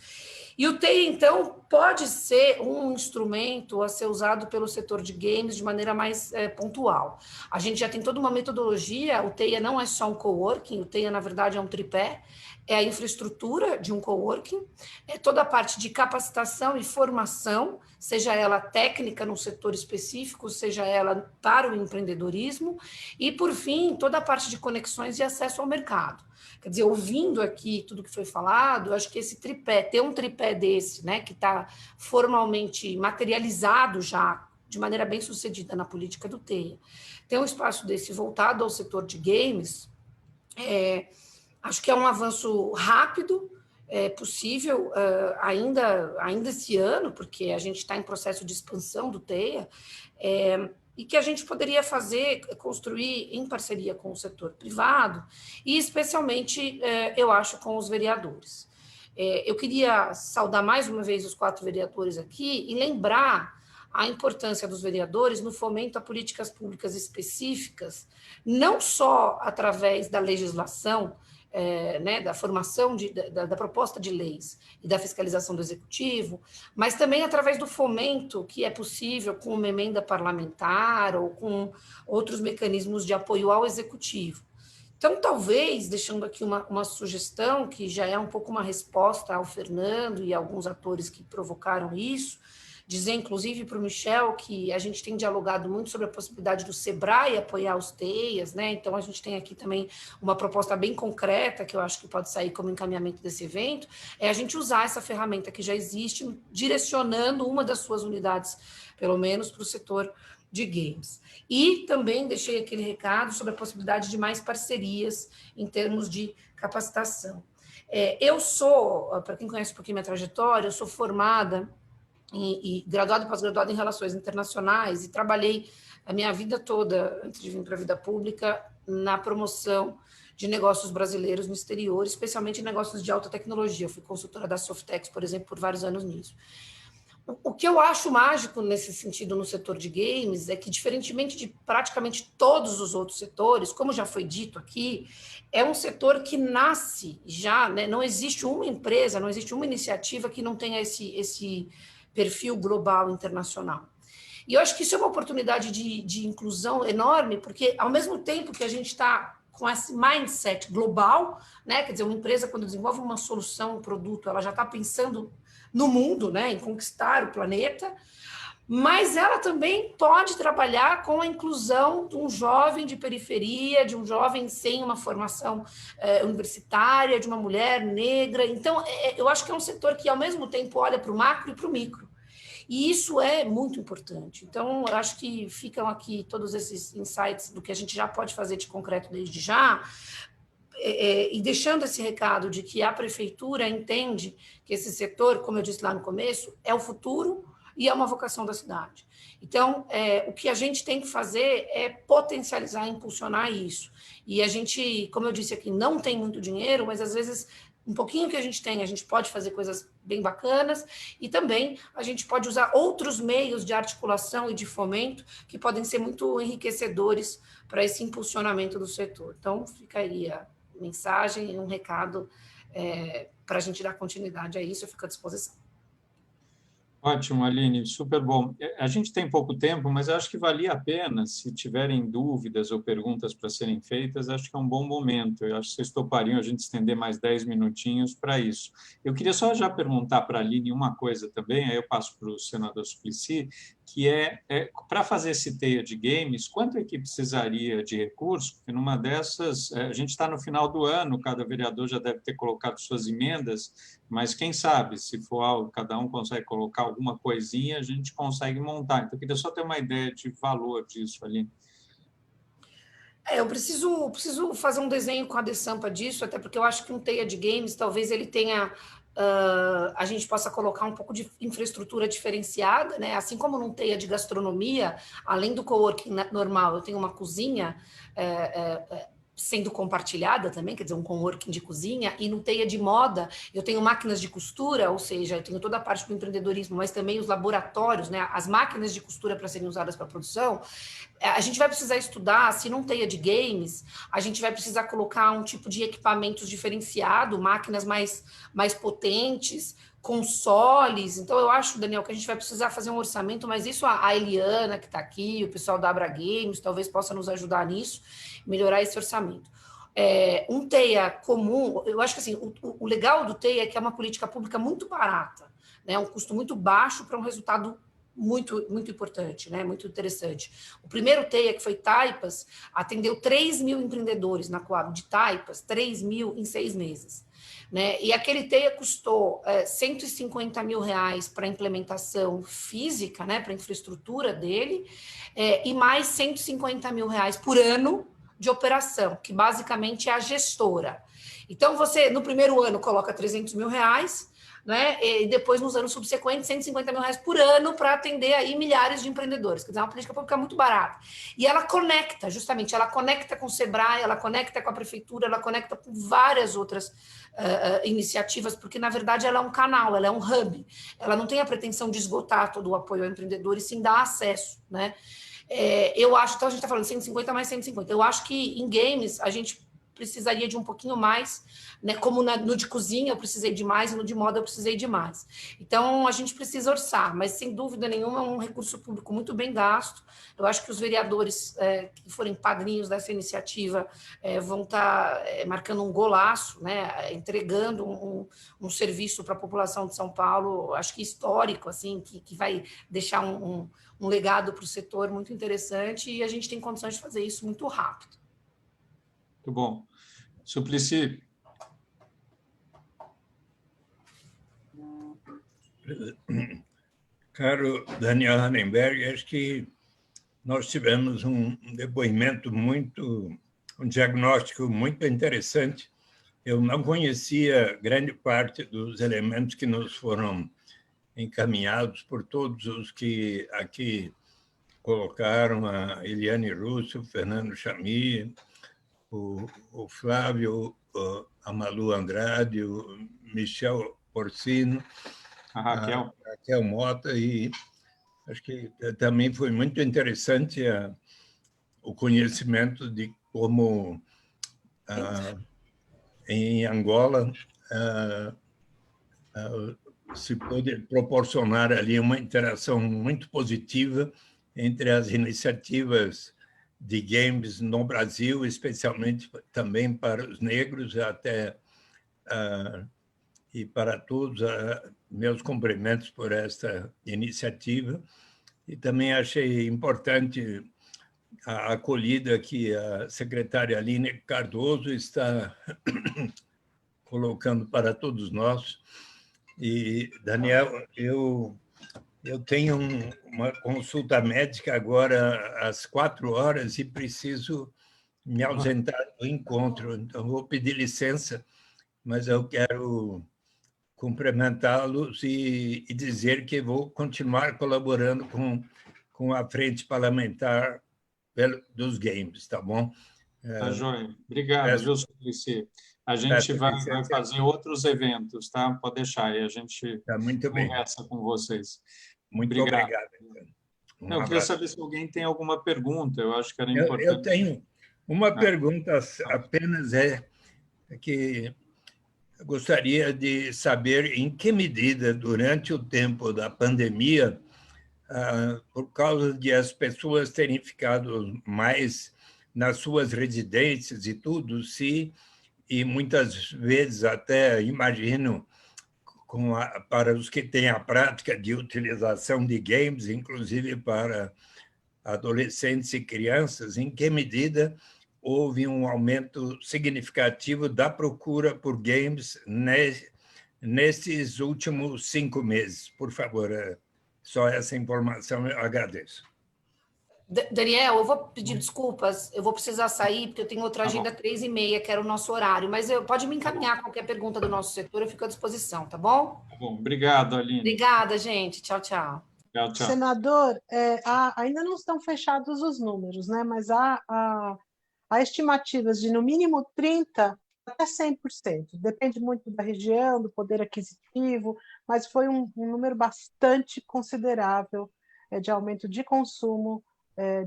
E o TEIA, então, pode ser um instrumento a ser usado pelo setor de games de maneira mais pontual. A gente já tem toda uma metodologia, o TEIA não é só um coworking, o TEIA, na verdade, é um tripé, é a infraestrutura de um coworking, é toda a parte de capacitação e formação, seja ela técnica no setor específico, seja ela para o empreendedorismo, e, por fim, toda a parte de conexões e acesso ao mercado. Quer dizer, ouvindo aqui tudo que foi falado, eu acho que esse tripé, ter um tripé desse, né, que está formalmente materializado já, de maneira bem sucedida na política do TEIA, ter um espaço desse voltado ao setor de games, acho que é um avanço rápido, possível ainda esse ano, porque a gente está em processo de expansão do TEIA, e que a gente poderia construir em parceria com o setor privado, e especialmente, eu acho, com os vereadores. Eu queria saudar mais uma vez os 4 vereadores aqui e lembrar a importância dos vereadores no fomento a políticas públicas específicas, não só através da legislação, né, da formação da proposta de leis e da fiscalização do executivo, mas também através do fomento que é possível com uma emenda parlamentar ou com outros mecanismos de apoio ao executivo. Então, talvez, deixando aqui uma sugestão, que já é um pouco uma resposta ao Fernando e a alguns atores que provocaram isso, dizer, inclusive, para o Michel, que a gente tem dialogado muito sobre a possibilidade do SEBRAE apoiar os TEIAs, né? Então, a gente tem aqui também uma proposta bem concreta, que eu acho que pode sair como encaminhamento desse evento, é a gente usar essa ferramenta que já existe, direcionando uma das suas unidades, pelo menos, para o setor de games. E também deixei aquele recado sobre a possibilidade de mais parcerias em termos de capacitação. Eu sou, para quem conhece um pouquinho minha trajetória, eu sou formada e graduada e pós-graduada em Relações Internacionais, e trabalhei a minha vida toda, antes de vir para a vida pública, na promoção de negócios brasileiros no exterior, especialmente em negócios de alta tecnologia. Eu fui consultora da Softex, por exemplo, por vários anos nisso. O que eu acho mágico nesse sentido no setor de games é que, diferentemente de praticamente todos os outros setores, como já foi dito aqui, é um setor que nasce já, né? Não existe uma empresa, não existe uma iniciativa que não tenha esse perfil global internacional. E eu acho que isso é uma oportunidade de inclusão enorme, porque ao mesmo tempo que a gente está com esse mindset global, né, quer dizer, uma empresa quando desenvolve uma solução, um produto, ela já está pensando no mundo, né, em conquistar o planeta, mas ela também pode trabalhar com a inclusão de um jovem de periferia, de um jovem sem uma formação universitária, de uma mulher negra. Então, eu acho que é um setor que, ao mesmo tempo, olha para o macro e para o micro. E isso é muito importante. Então, eu acho que ficam aqui todos esses insights do que a gente já pode fazer de concreto desde já, e deixando esse recado de que a prefeitura entende que esse setor, como eu disse lá no começo, é o futuro e é uma vocação da cidade. Então, o que a gente tem que fazer é potencializar, impulsionar isso. E a gente, como eu disse aqui, não tem muito dinheiro, mas às vezes um pouquinho que a gente tem, a gente pode fazer coisas bem bacanas e também a gente pode usar outros meios de articulação e de fomento que podem ser muito enriquecedores para esse impulsionamento do setor. Então, ficaria mensagem, um recado para a gente dar continuidade a isso, eu fico à disposição. Ótimo, Aline, super bom. A gente tem pouco tempo, mas acho que valia a pena, se tiverem dúvidas ou perguntas para serem feitas, acho que é um bom momento. Eu acho que vocês topariam a gente estender mais 10 minutinhos para isso. Eu queria só já perguntar para a Aline uma coisa também, aí eu passo para o senador Suplicy, que para fazer esse teia de games, quanto é que precisaria de recursos? Porque numa dessas, a gente está no final do ano, cada vereador já deve ter colocado suas emendas, mas quem sabe, se for algo, cada um consegue colocar alguma coisinha, a gente consegue montar. Então, eu queria só ter uma ideia de valor disso, Aline. Eu preciso fazer um desenho com a Dessampa disso, até porque eu acho que um teia de games, talvez ele tenha... a gente possa colocar um pouco de infraestrutura diferenciada, né? Assim como num teia de gastronomia, além do coworking normal, eu tenho uma cozinha sendo compartilhada também, quer dizer, um coworking de cozinha, e no teia de moda, eu tenho máquinas de costura, ou seja, eu tenho toda a parte do empreendedorismo, mas também os laboratórios, né? As máquinas de costura para serem usadas para a produção. A gente vai precisar estudar, se não teia de games, a gente vai precisar colocar um tipo de equipamentos diferenciado, máquinas mais potentes, consoles. Então, eu acho, Daniel, que a gente vai precisar fazer um orçamento, mas isso a Eliana, que está aqui, o pessoal da Abra Games, talvez possa nos ajudar nisso, melhorar esse orçamento. Um TEIA comum, eu acho que assim, o legal do TEIA é que é uma política pública muito barata, né? Um custo muito baixo para um resultado muito, muito importante, né? Muito interessante. O primeiro TEIA, que foi Taipas, atendeu 3 mil empreendedores na Coab de Taipas, 3 mil em 6 meses. Né? E aquele TEIA custou 150 mil reais para a implementação física, né? Para a infraestrutura dele, e mais 150 mil reais por ano de operação, que basicamente é a gestora. Então, você, no primeiro ano, coloca 300 mil reais, né? E depois, nos anos subsequentes, 150 mil reais por ano para atender aí milhares de empreendedores. Quer dizer, é uma política pública muito barata. E ela conecta, justamente, ela conecta com o Sebrae, ela conecta com a prefeitura, ela conecta com várias outras iniciativas, porque, na verdade, ela é um canal, ela é um hub. Ela não tem a pretensão de esgotar todo o apoio ao empreendedor e sim dar acesso, né? Eu acho, então a gente está falando 150 mais 150. Eu acho que em games a gente precisaria de um pouquinho mais, né? Como no de cozinha eu precisei de mais e no de moda eu precisei de mais. Então a gente precisa orçar, mas sem dúvida nenhuma é um recurso público muito bem gasto. Eu acho que os vereadores que forem padrinhos dessa iniciativa vão estar marcando um golaço, né? Entregando um serviço para a população de São Paulo, acho que histórico, assim, que vai deixar um legado para o setor muito interessante e a gente tem condições de fazer isso muito rápido. Muito bom. Suplicy. Caro Daniel Annenberg, acho que nós tivemos um depoimento um diagnóstico muito interessante. Eu não conhecia grande parte dos elementos que nos foram encaminhados por todos os que aqui colocaram, a Eliane Russo, o Fernando Chami, o Flávio, a Malu Andrade, o Michel Porcino, a Raquel Mota, e acho que também foi muito interessante o conhecimento de como em Angola se pode proporcionar ali uma interação muito positiva entre as iniciativas de games no Brasil, especialmente também para os negros, e para todos, meus cumprimentos por esta iniciativa. e também achei importante a acolhida que a secretária Aline Cardoso está colocando para todos nós. E, Daniel, eu tenho uma consulta médica agora às 4h e preciso me ausentar do encontro, então vou pedir licença, mas eu quero cumprimentá-los e dizer que vou continuar colaborando com a Frente Parlamentar dos Games, tá bom? Tá joia. Obrigado, viu, Suplicy? A gente vai fazer outros eventos, tá? Pode deixar aí, a gente muito bem. Conversa com vocês. Muito obrigado. Eu queria saber se alguém tem alguma pergunta, eu acho que era importante. Eu tenho uma pergunta apenas, que eu gostaria de saber em que medida, durante o tempo da pandemia, por causa de as pessoas terem ficado mais nas suas residências e tudo, e muitas vezes até, imagino, para os que têm a prática de utilização de games, inclusive para adolescentes e crianças, em que medida houve um aumento significativo da procura por games nesses últimos 5 meses? Por favor, só essa informação eu agradeço. Daniel, eu vou pedir desculpas, eu vou precisar sair, porque eu tenho outra agenda 3h30, que era o nosso horário, mas pode me encaminhar qualquer pergunta do nosso setor, eu fico à disposição, tá bom? Tá bom, obrigado, Aline. Obrigada, gente. Tchau, tchau. Tchau, tchau. Senador, ainda não estão fechados os números, né? Mas há estimativas de, no mínimo, 30% até 100%. Depende muito da região, do poder aquisitivo, mas foi um número bastante considerável de aumento de consumo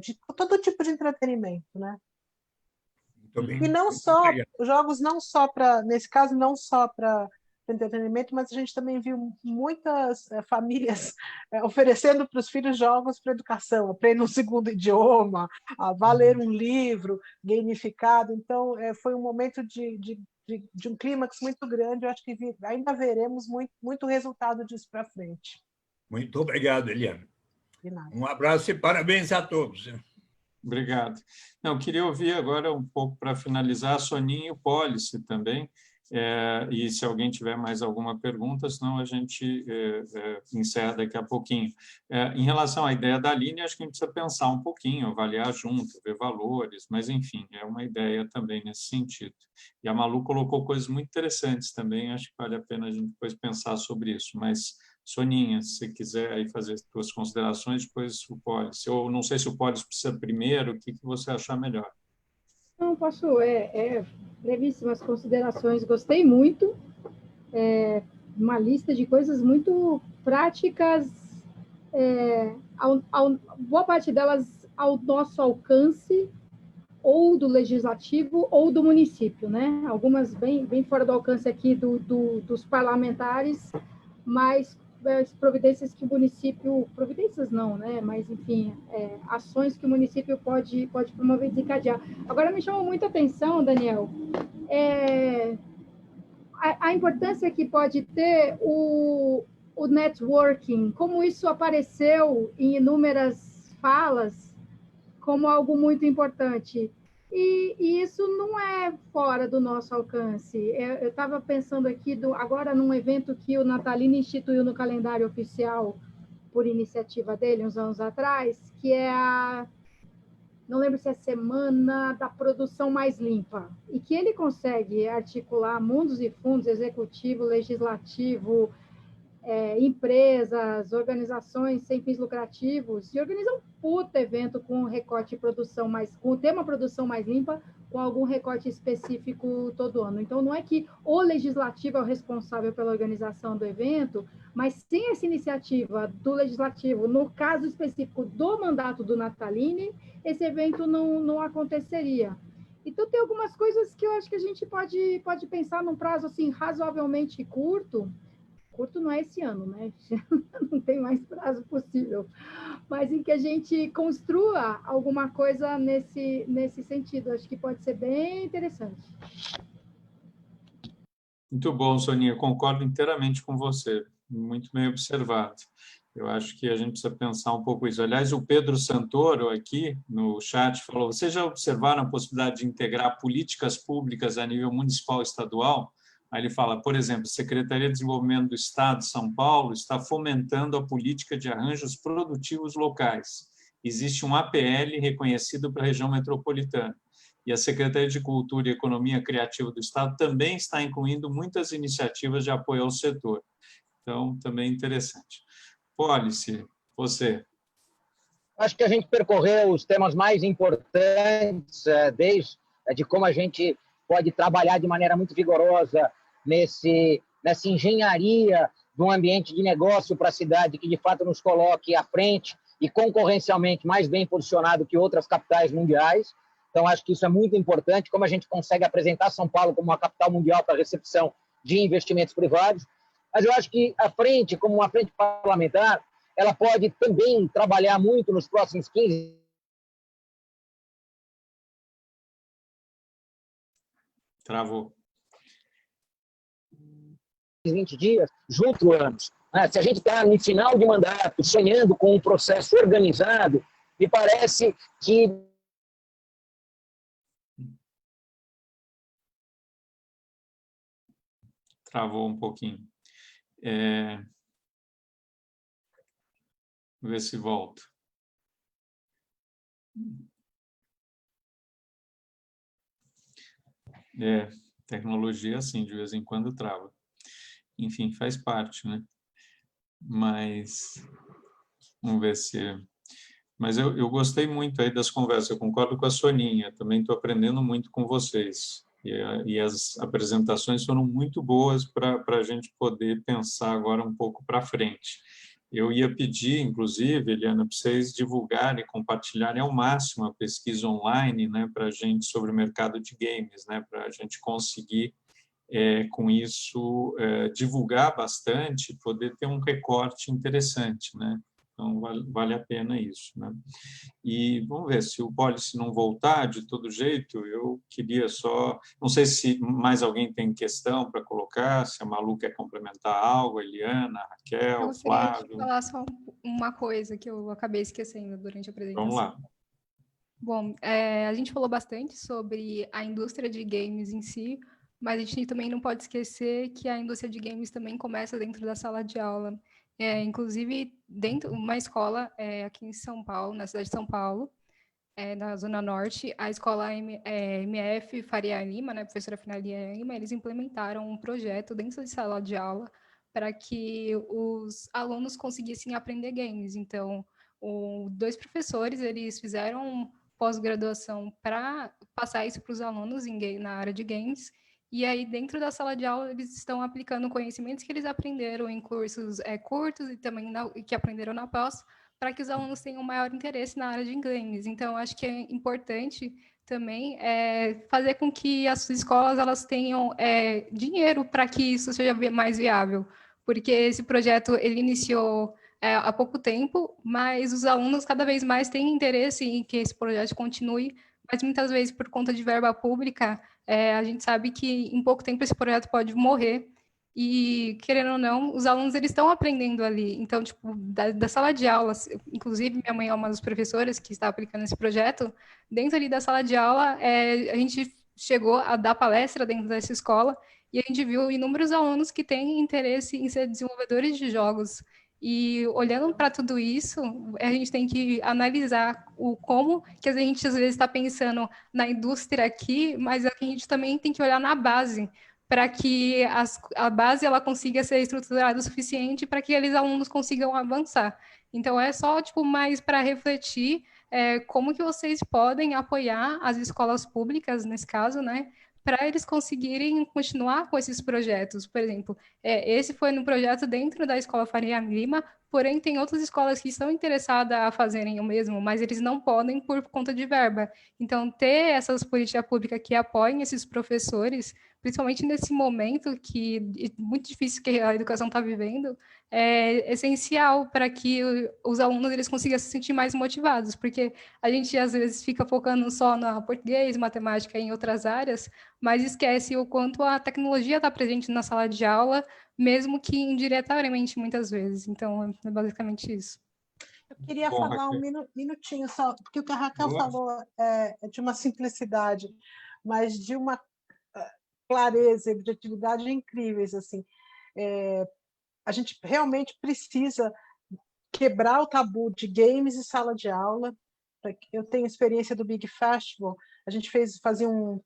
de todo tipo de entretenimento, né? Muito bem. E não só, jogos não só para, nesse caso, não só para entretenimento, mas a gente também viu muitas famílias oferecendo para os filhos jogos para educação, aprender um segundo idioma, a ler um livro gamificado. Então, foi um momento de um clímax muito grande. Eu acho que ainda veremos muito resultado disso para frente. Muito obrigado, Eliana. Um abraço e parabéns a todos. Obrigado. Não, queria ouvir agora um pouco, para finalizar, a Soninha e o Policy também, e se alguém tiver mais alguma pergunta, senão a gente encerra daqui a pouquinho. Em relação à ideia da Aline, acho que a gente precisa pensar um pouquinho, avaliar junto, ver valores, mas, enfim, é uma ideia também nesse sentido. E a Malu colocou coisas muito interessantes também, acho que vale a pena a gente depois pensar sobre isso, mas... Soninha, se você quiser aí fazer as suas considerações, depois o Policy. Ou não sei se o Policy precisa primeiro, o que você achar melhor? Não, posso, brevíssimas considerações. Gostei muito, uma lista de coisas muito práticas, boa parte delas ao nosso alcance, ou do legislativo ou do município, né? Algumas bem fora do alcance aqui dos parlamentares, mas as providências que o município... Providências não, né? Mas, enfim, ações que o município pode promover e desencadear. Agora, me chamou muita atenção, Daniel, a importância que pode ter o networking, como isso apareceu em inúmeras falas, como algo muito importante. E isso não é fora do nosso alcance. Eu estava pensando aqui, agora num evento que o Natalini instituiu no calendário oficial, por iniciativa dele, uns anos atrás, que é não lembro se é a Semana da Produção Mais Limpa, e que ele consegue articular mundos e fundos, executivo, legislativo, empresas, organizações sem fins lucrativos, e organizam um puta evento com recorte produção com o tema produção mais limpa, com algum recorte específico todo ano. Então, não é que o legislativo é o responsável pela organização do evento, mas sem essa iniciativa do legislativo, no caso específico do mandato do Natalini, esse evento não aconteceria. Então, tem algumas coisas que eu acho que a gente pode pensar num prazo assim, razoavelmente curto não é esse ano, né? Não tem mais prazo possível, mas em que a gente construa alguma coisa nesse sentido. Acho que pode ser bem interessante. Muito bom, Soninha, concordo inteiramente com você. muito bem observado. Eu acho que a gente precisa pensar um pouco isso. Aliás, o Pedro Santoro, aqui no chat, falou: vocês já observaram a possibilidade de integrar políticas públicas a nível municipal e estadual? Aí ele fala, por exemplo, a Secretaria de Desenvolvimento do Estado de São Paulo está fomentando a política de arranjos produtivos locais. Existe um APL reconhecido para a região metropolitana. E a Secretaria de Cultura e Economia Criativa do Estado também está incluindo muitas iniciativas de apoio ao setor. Então, também interessante. Policy, você. Acho que a gente percorreu os temas mais importantes, desde de como a gente pode trabalhar de maneira muito vigorosa nessa engenharia de um ambiente de negócio para a cidade que, de fato, nos coloque à frente e concorrencialmente mais bem posicionado que outras capitais mundiais. Então, acho que isso é muito importante, como a gente consegue apresentar São Paulo como uma capital mundial para a recepção de investimentos privados. Mas eu acho que a frente, como uma frente parlamentar, ela pode também trabalhar muito nos próximos 15 Travou. 20 dias, junto anos. Se a gente está no final de mandato, sonhando com um processo organizado, me parece que Travou um pouquinho. Vou ver se volta. Tecnologia, assim, de vez em quando trava. Enfim, faz parte, né? Mas, vamos ver se... Mas eu gostei muito aí das conversas, eu concordo com a Soninha, também estou aprendendo muito com vocês. E as apresentações foram muito boas para a gente poder pensar agora um pouco para frente. Eu ia pedir, inclusive, Eliana, para vocês divulgarem e compartilharem ao máximo a pesquisa online, né, para a gente sobre o mercado de games, né, para a gente conseguir, com isso, divulgar bastante, poder ter um recorte interessante, né? Então, vale a pena isso, né? E vamos ver, se o Policy não voltar, de todo jeito, eu queria só... Não sei se mais alguém tem questão para colocar, se a Malu quer complementar algo, a Eliana, a Raquel, Eu Flávio... queria falar só uma coisa que eu acabei esquecendo durante a apresentação. Vamos lá. Bom, a gente falou bastante sobre a indústria de games em si, mas a gente também não pode esquecer que a indústria de games também começa dentro da sala de aula. Inclusive, dentro de uma escola aqui em São Paulo, na cidade de São Paulo, na Zona Norte, a escola MF Faria Lima, né, professora Faria Lima, eles implementaram um projeto dentro de sala de aula para que os alunos conseguissem aprender games. Então, dois professores, eles fizeram pós-graduação para passar isso para os alunos na área de games, e aí dentro da sala de aula eles estão aplicando conhecimentos que eles aprenderam em cursos curtos e também que aprenderam na pós, para que os alunos tenham maior interesse na área de games. Então, acho que é importante também fazer com que as escolas elas tenham dinheiro para que isso seja mais viável, porque esse projeto ele iniciou há pouco tempo, mas os alunos cada vez mais têm interesse em que esse projeto continue, mas muitas vezes por conta de verba pública, a gente sabe que em pouco tempo esse projeto pode morrer, e, querendo ou não, os alunos eles estão aprendendo ali. Então, tipo, da sala de aula, inclusive minha mãe é uma das professoras que está aplicando esse projeto, dentro ali da sala de aula, a gente chegou a dar palestra dentro dessa escola e a gente viu inúmeros alunos que têm interesse em ser desenvolvedores de jogos. E olhando para tudo isso, a gente tem que analisar como que a gente às vezes está pensando na indústria aqui, mas a gente também tem que olhar na base, para que a base ela consiga ser estruturada o suficiente para que aqueles alunos consigam avançar. Então, é só mais para refletir como que vocês podem apoiar as escolas públicas, nesse caso, né, para eles conseguirem continuar com esses projetos. Por exemplo, esse foi no projeto dentro da Escola Faria Lima, porém tem outras escolas que estão interessadas a fazerem o mesmo, mas eles não podem por conta de verba. Então, ter essas políticas públicas que apoiem esses professores principalmente nesse momento muito difícil que a educação está vivendo, é essencial para que os alunos eles consigam se sentir mais motivados, porque a gente às vezes fica focando só na português, matemática e em outras áreas, mas esquece o quanto a tecnologia está presente na sala de aula, mesmo que indiretamente muitas vezes. Então, é basicamente isso. Eu queria falar um minutinho só, porque o que a Raquel falou é de uma simplicidade, mas de uma clareza e objetividade incríveis. Assim. A gente realmente precisa quebrar o tabu de games e sala de aula. Eu tenho experiência do Big Festival, a gente fazia um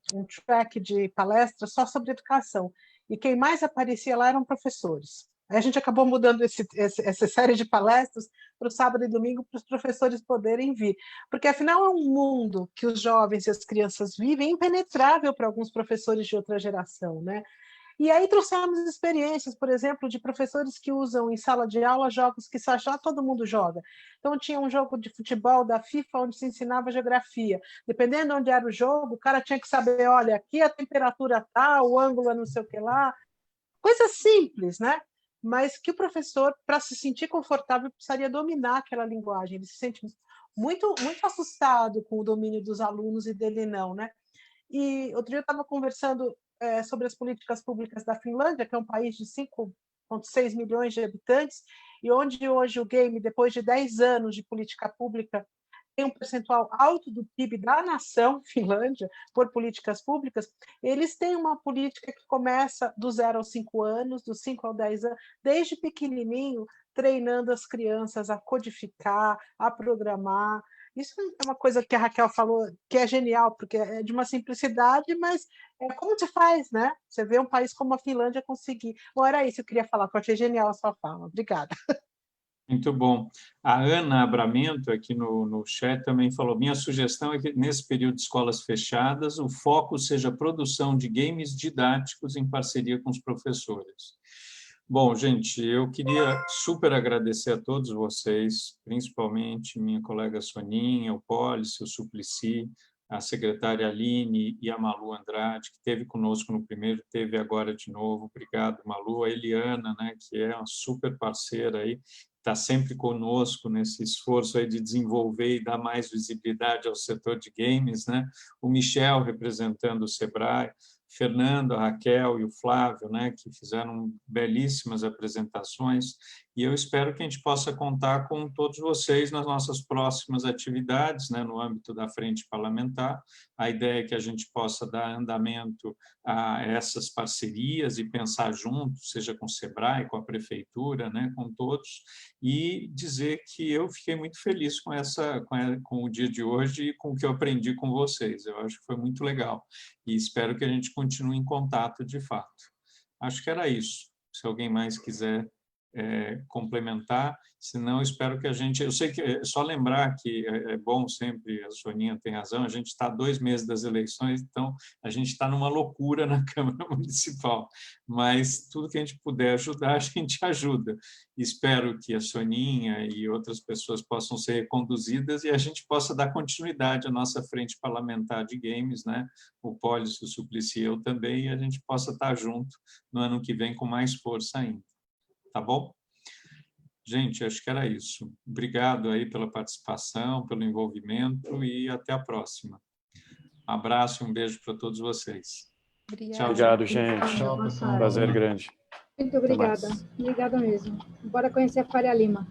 track de palestras só sobre educação, e quem mais aparecia lá eram professores. Aí a gente acabou mudando essa série de palestras para o sábado e domingo, para os professores poderem vir. Porque, afinal, é um mundo que os jovens e as crianças vivem impenetrável para alguns professores de outra geração, né? E aí trouxemos experiências, por exemplo, de professores que usam em sala de aula jogos que já todo mundo joga. Então, tinha um jogo de futebol da FIFA onde se ensinava geografia. Dependendo de onde era o jogo, o cara tinha que saber, olha, aqui a temperatura está, o ângulo é não sei o que lá. Coisa simples, né? Mas que o professor, para se sentir confortável, precisaria dominar aquela linguagem. Ele se sente muito, muito assustado com o domínio dos alunos e dele não, né? E outro dia eu estava conversando sobre as políticas públicas da Finlândia, que é um país de 5,6 milhões de habitantes, e onde hoje o game, depois de 10 anos de política pública, tem um percentual alto do PIB da nação, Finlândia, por políticas públicas. Eles têm uma política que começa do 0 aos 5 anos, dos 5 aos 10 anos, desde pequenininho, treinando as crianças a codificar, a programar. Isso é uma coisa que a Raquel falou, que é genial, porque é de uma simplicidade, mas como se faz, né? Você vê um país como a Finlândia conseguir. Bom, era isso que eu queria falar, porque eu achei genial a sua fala. Obrigada. Muito bom. A Ana Abramento, aqui no chat, também falou, minha sugestão é que, nesse período de escolas fechadas, o foco seja a produção de games didáticos em parceria com os professores. Bom, gente, eu queria super agradecer a todos vocês, principalmente minha colega Soninha, o Pólice, o Suplicy, a secretária Aline e a Malu Andrade, que esteve conosco no primeiro, esteve agora de novo. Obrigado, Malu. A Eliana, né, que é uma super parceira aí, está sempre conosco nesse esforço aí de desenvolver e dar mais visibilidade ao setor de games, né? O Michel, representando o Sebrae, Fernando, a Raquel e o Flávio, né, que fizeram belíssimas apresentações, e eu espero que a gente possa contar com todos vocês nas nossas próximas atividades, né, no âmbito da frente parlamentar. A ideia é que a gente possa dar andamento a essas parcerias e pensar junto, seja com o Sebrae, com a Prefeitura, né, com todos, e dizer que eu fiquei muito feliz com o dia de hoje e com o que eu aprendi com vocês. Eu acho que foi muito legal e espero que a gente continue em contato de fato. Acho que era isso. Se alguém mais quiser complementar, senão espero que a gente... Eu sei que é só lembrar que é bom sempre, a Soninha tem razão, a gente está a 2 meses das eleições, então a gente está numa loucura na Câmara Municipal, mas tudo que a gente puder ajudar, a gente ajuda. Espero que a Soninha e outras pessoas possam ser conduzidas e a gente possa dar continuidade à nossa frente parlamentar de games, né? O Pólice, o Suplicy, eu também, e a gente possa estar junto no ano que vem com mais força ainda. Tá bom? Gente, acho que era isso. Obrigado aí pela participação, pelo envolvimento e até a próxima. Um abraço e um beijo para todos vocês. Obrigada. Tchau, Obrigado, gente. Tchau, pessoal. Prazer grande. Muito obrigada. Obrigada mesmo. Bora conhecer a Faria Lima.